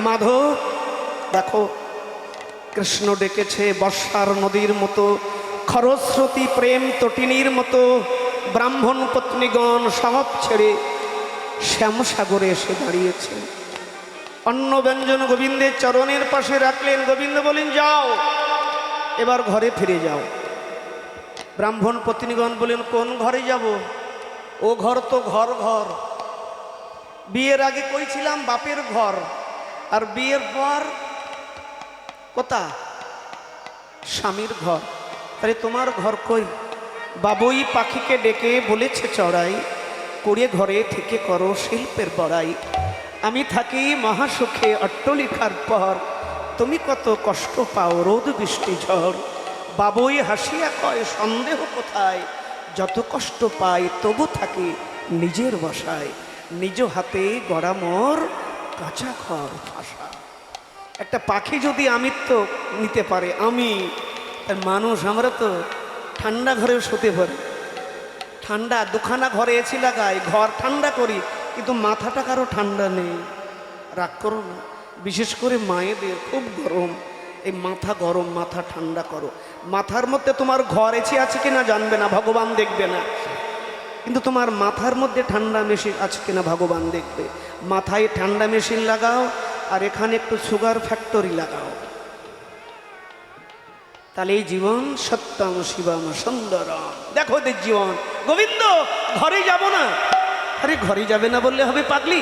মাধব দেখো, কৃষ্ণ ডেকেছে বর্ষার নদীর মতো, খরস্রোতী প্রেম তটিনীর মতো। ব্রাহ্মণ পত্নীগণ সব ছেড়ে শ্যামসাগরে এসে দাঁড়িয়েছে। অন্ন ব্যঞ্জন গোবিন্দের চরণের পাশে রাখলেন। গোবিন্দ বলেন যাও, এবার ঘরে ফিরে যাও। ব্রাহ্মণ পত্নীগণ বলেন কোন ঘরে যাব? ও ঘর তো ঘর ঘর, বিয়ের আগে কইছিলাম বাপের ঘর, আর বিয়ের পর কোথা? স্বামীর ঘর। আরে তোমার ঘর কই? বাবুই পাখিকে ডেকে বলেছে চড়াই, করে ঘরে থেকে করো শিল্পের বড়াই। আমি থাকি মহাসুখে অট্টলিকার পর, তুমি কত কষ্ট পাও রোদ বৃষ্টি ঝড়। বাবুই হাসিয়া কয় সন্দেহ কোথায়, যত কষ্ট পাই তবু থাকি নিজের বাসায় নিজ হাতে গড়া মোর কাঁচা ঘর ভাষা। একটা পাখি যদি আমিত্ব নিতে পারে, আমি আর মানুষ আমরা তো ঠান্ডা ঘরেও শুতে পারি। ঠান্ডা দুখানা ঘরে এসি লাগাই, ঘর ঠান্ডা করি, কিন্তু মাথাটা কারো ঠান্ডা নেই। রাগ করো না, বিশেষ করে মায়েদের খুব গরম, এই মাথা গরম, মাথা ঠান্ডা করো। মাথার মধ্যে তোমার ঘর এসি আছে কিনা জানবে না, ভগবান দেখবে না, কিন্তু তোমার মাথার মধ্যে ঠান্ডা মেশিন আছে কিনা ভগবান দেখবে। মাথায় ঠান্ডা মেশিন লাগাও, আর এখানে একটু সুগার ফ্যাক্টরি লাগাও, তাহলে এই জীবন সত্যম শিবম সুন্দরম। দেখো ওদের জীবন। গোবিন্দ ঘরে যাব না, আরে ঘরে যাবে না বললে হবে পাগলি?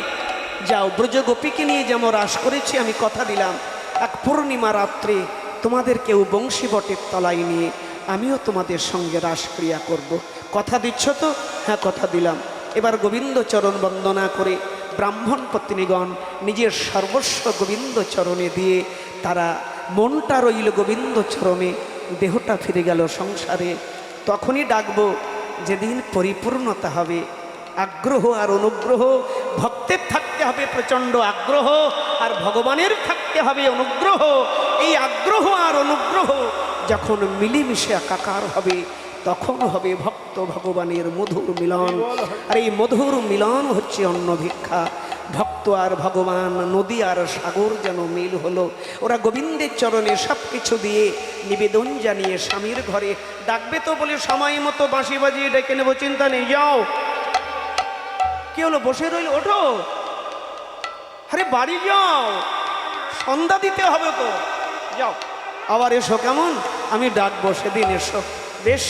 যাও, ব্রজ গোপীকে নিয়ে যেমন রাস করেছি, আমি কথা দিলাম এক পূর্ণিমা রাত্রে তোমাদের কেউ বংশী বটের তলায় নিয়ে আমিও তোমাদের সঙ্গে রাসক্রিয়া করব। কথা দিচ্ছ তো? হ্যাঁ, কথা দিলাম। এবার গোবিন্দ চরণ বন্দনা করে ব্রাহ্মণ পত্নীগণ নিজের সর্বস্ব গোবিন্দ চরণে দিয়ে তারা মনটা রইল গোবিন্দ চরণে, দেহটা ফিরে গেল সংসারে। তখনই ডাকবো যেদিন পরিপূর্ণতা হবে। আগ্রহ আর অনুগ্রহ, ভক্তের থাকতে হবে প্রচণ্ড আগ্রহ, আর ভগবানের থাকতে হবে অনুগ্রহ। এই আগ্রহ আর অনুগ্রহ যখন মিলেমিশে একাকার হবে, তখন হবে ভক্ত ভগবানের মধুর মিলন। আর এই মধুর মিলন হচ্ছে অন্ন ভিক্ষা। ভক্ত আর ভগবান, নদী আর সাগর যেন মিল হলো। ওরা গোবিন্দের চরণে সব কিছু দিয়ে নিবেদন জানিয়ে স্বামীর ঘরে ডাকবে তো বলে সময় মতো বাঁশি বাজিয়ে ডেকে নেবো, চিন্তা নেই, যাও। কি হলো, বসে রইল? ওঠো, আরে বাড়ি যাও, সন্ধ্যা দিতে হবে তো, যাও। আবার এসো, কেমন? আমি ডাকবো সেদিন এসো। বেশ,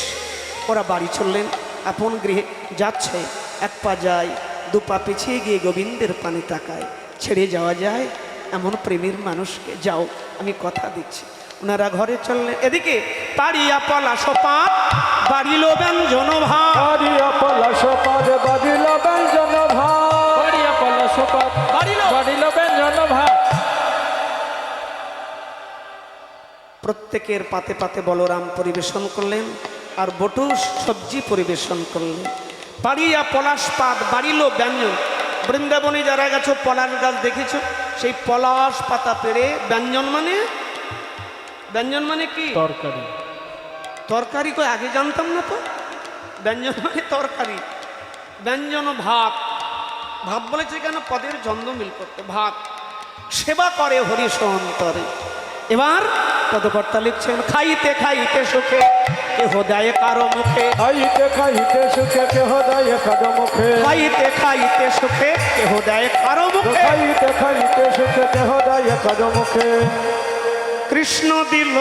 ওরা বাড়ি চললেন, আপন গৃহে যাচ্ছে। এক পা যায়, দু পা পিছিয়ে গিয়ে গোবিন্দের পানে তাকায়। ছেড়ে যাওয়া যায় এমন প্রেমের মানুষকে? যাও, আমি কথা দিচ্ছি। ওনারা ঘরে চললেন। এদিকে পাড়িয়া পলাশ পাত বাড়িল ব্যঞ্জন ভাত, পাড়িয়া পলাশ পাত বাড়িল ব্যঞ্জন ভাত, পাড়িয়া পলাশ পাত বাড়িল ব্যঞ্জন ভাত। প্রত্যেকের পাতে পাতে বলরাম পরিবেশন করলেন, আর বটুস সবজি পরিবেশন করলেন। পাড়িয়া পলাশ পাত বাড়িল ব্যঞ্জন। বৃন্দাবনে যারা গেছো, পলাশ গাছ দেখেছো, সেই পলাশ পাতা পেড়ে ব্যঞ্জন মানে, ব্যঞ্জন মানে কি? তরকারি। তরকারি তো আগে জানতাম না তো। ব্যঞ্জন মানে তরকারি। ব্যঞ্জন ভাত, ভাত বলেছে কেন? পদের ছন্দ মিল করতে, ভাত। সেবা করে হরিশ অন্তরে। এবার পদকর্তা লিখছেন, খাইতে খাইতে সুখে কেহ দেয় কারো মুখে, খাইতে খাইতে সুখে কেহ দেয় কারো মুখে, খাইতে খাইতে সুখে কেহ দেয় কারো মুখে, খাইতে খাইতে সুখে কেহ দেয় কারো মুখে। কৃষ্ণ দিল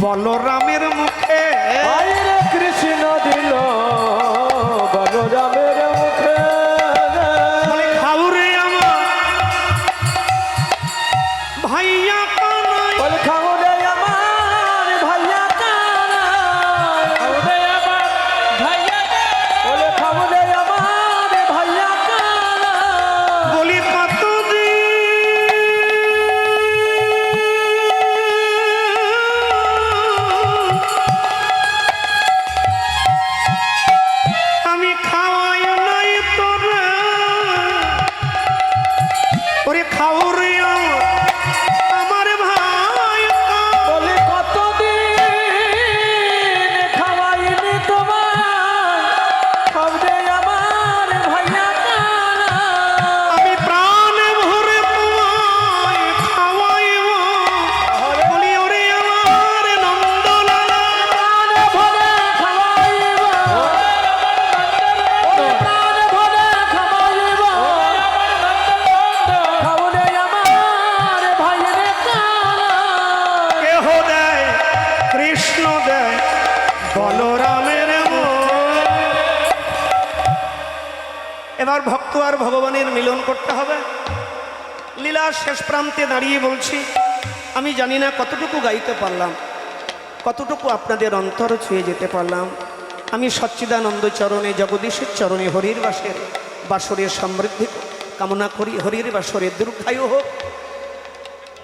বলরামের মুখে, আইরে কৃষ্ণ দিল বলরামের মুখে। বলে খাউরে আমার ভাইয়া কানাই, বল খাও রে আমার ভাইয়া কানাই, খাও রে আমার ভাইয়া কানাই, বল খাও রে আমার ভাইয়া কানাই। বলি কতদিন আমি খাওয়াই নাই তোরা, ওরে খাও রে আমার ভাই। বলে কতদিন খাওয়াইনি তোমায়, খাও রে আমার ভাইয়া কানাই। আমি প্রাণ ভরে তোমায় খাওয়াইব, বলি ওরে আমার নন্দলালা। প্রাণ ভরে খাওয়াইব, প্রাণ ভরে খাওয়াইব, খাও রে আমার ভাইয়া কানাই। কেহ দেয় কৃষ্ণ দেয় বলরামের মুখ। এবার ভক্ত আর ভগবানের মিলন করতে হবে। লীলার শেষ প্রান্তে দাঁড়িয়ে বলছি, আমি জানি না কতটুকু গাইতে পারলাম, কতটুকু আপনাদের অন্তর ছুঁয়ে যেতে পারলাম। আমি সচ্চিদানন্দ চরণে, জগদীশের চরণে হরির বাসরের সমৃদ্ধি কামনা করি। হরির বাসরের দীর্ঘায়ু হোক।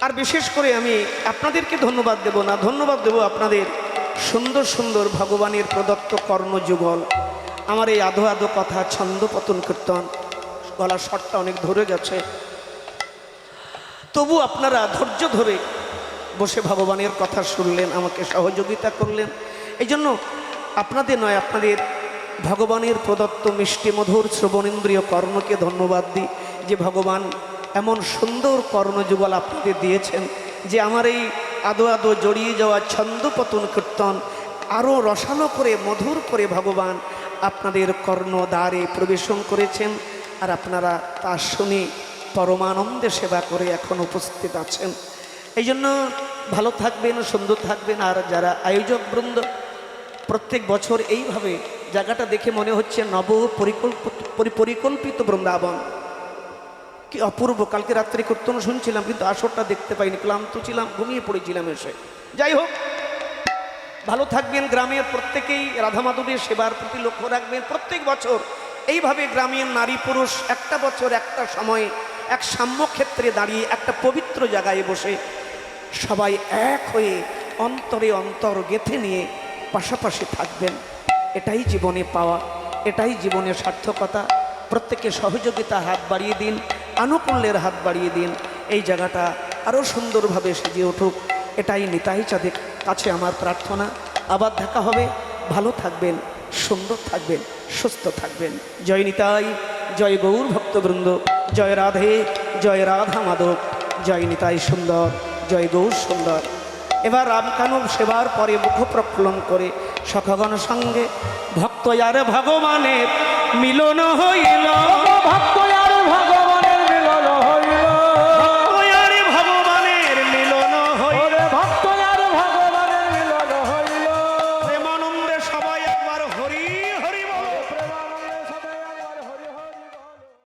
আর বিশেষ করে আমি আপনাদেরকে ধন্যবাদ দেব না, ধন্যবাদ দেব আপনাদের সুন্দর সুন্দর ভগবানের প্রদত্ত কর্ণযুগল। আমার এই আধো আধো কথা, ছন্দ পতন কীর্তন, গলার স্বরটা অনেক ধরে গেছে, তবু আপনারা ধৈর্য ধরে বসে ভগবানের কথা শুনলেন, আমাকে সহযোগিতা করলেন। এই জন্য আপনাদের নয়, আপনাদের ভগবানের প্রদত্ত মিষ্টি মধুর শ্রবণেন্দ্রিয় কর্ণকে ধন্যবাদ দিই যে ভগবান এমন সুন্দর কর্ণযুগল আপনাদের দিয়েছেন যে আমার এই আদো আদো জড়িয়ে যাওয়া ছন্দপতন কীর্তন আরও রসালো করে মধুর করে ভগবান আপনাদের কর্ণদ্বারে প্রবেশন করেছেন। আর আপনারা তা শুনে পরমানন্দে সেবা করে এখন উপস্থিত আছেন। এই জন্য ভালো থাকবেন, সুন্দর থাকবেন। আর যারা আয়োজক বৃন্দ প্রত্যেক বছর এইভাবে জায়গাটা দেখে মনে হচ্ছে নব পরিকল্পিত বৃন্দাবন, কি অপূর্ব। কালকে রাত্রে কীর্তন শুনছিলাম কিন্তু আসরটা দেখতে পাইনি, ক্লান্ত ছিলাম, ঘুমিয়ে পড়েছিলাম এসে। যাই হোক, ভালো থাকবেন। গ্রামের প্রত্যেকেই রাধা মাধবের সেবার প্রতি লক্ষ্য রাখবেন। প্রত্যেক বছর এইভাবে গ্রামের নারী পুরুষ একটা বছর একটা সময়ে এক সাম্যক্ষেত্রে দাঁড়িয়ে একটা পবিত্র জায়গায় বসে সবাই এক হয়ে অন্তরে অন্তর গেঁথে নিয়ে পাশাপাশি থাকবেন। এটাই জীবনে পাওয়া, এটাই জীবনের সার্থকতা। প্রত্যেকে সহযোগিতা হাত বাড়িয়ে দিন, আনুকূল্যের হাত বাড়িয়ে দিন। এই জায়গাটা আরও সুন্দরভাবে সেজে উঠুক, এটাই নিতাই চাঁদের কাছে আমার প্রার্থনা। আবার দেখা হবে। ভালো থাকবেন, সুন্দর থাকবেন, সুস্থ থাকবেন। জয় নিতাই, জয় গৌর ভক্তবৃন্দ, জয় রাধে, জয় রাধা মাধব, জয় নিতাই সুন্দর, জয় গৌর সুন্দর। এবার রামকানব সেবার পরে মুখ প্রফুল্লন করে সখগণ সঙ্গে ভক্ত আর ভগবানের মিলন হইল।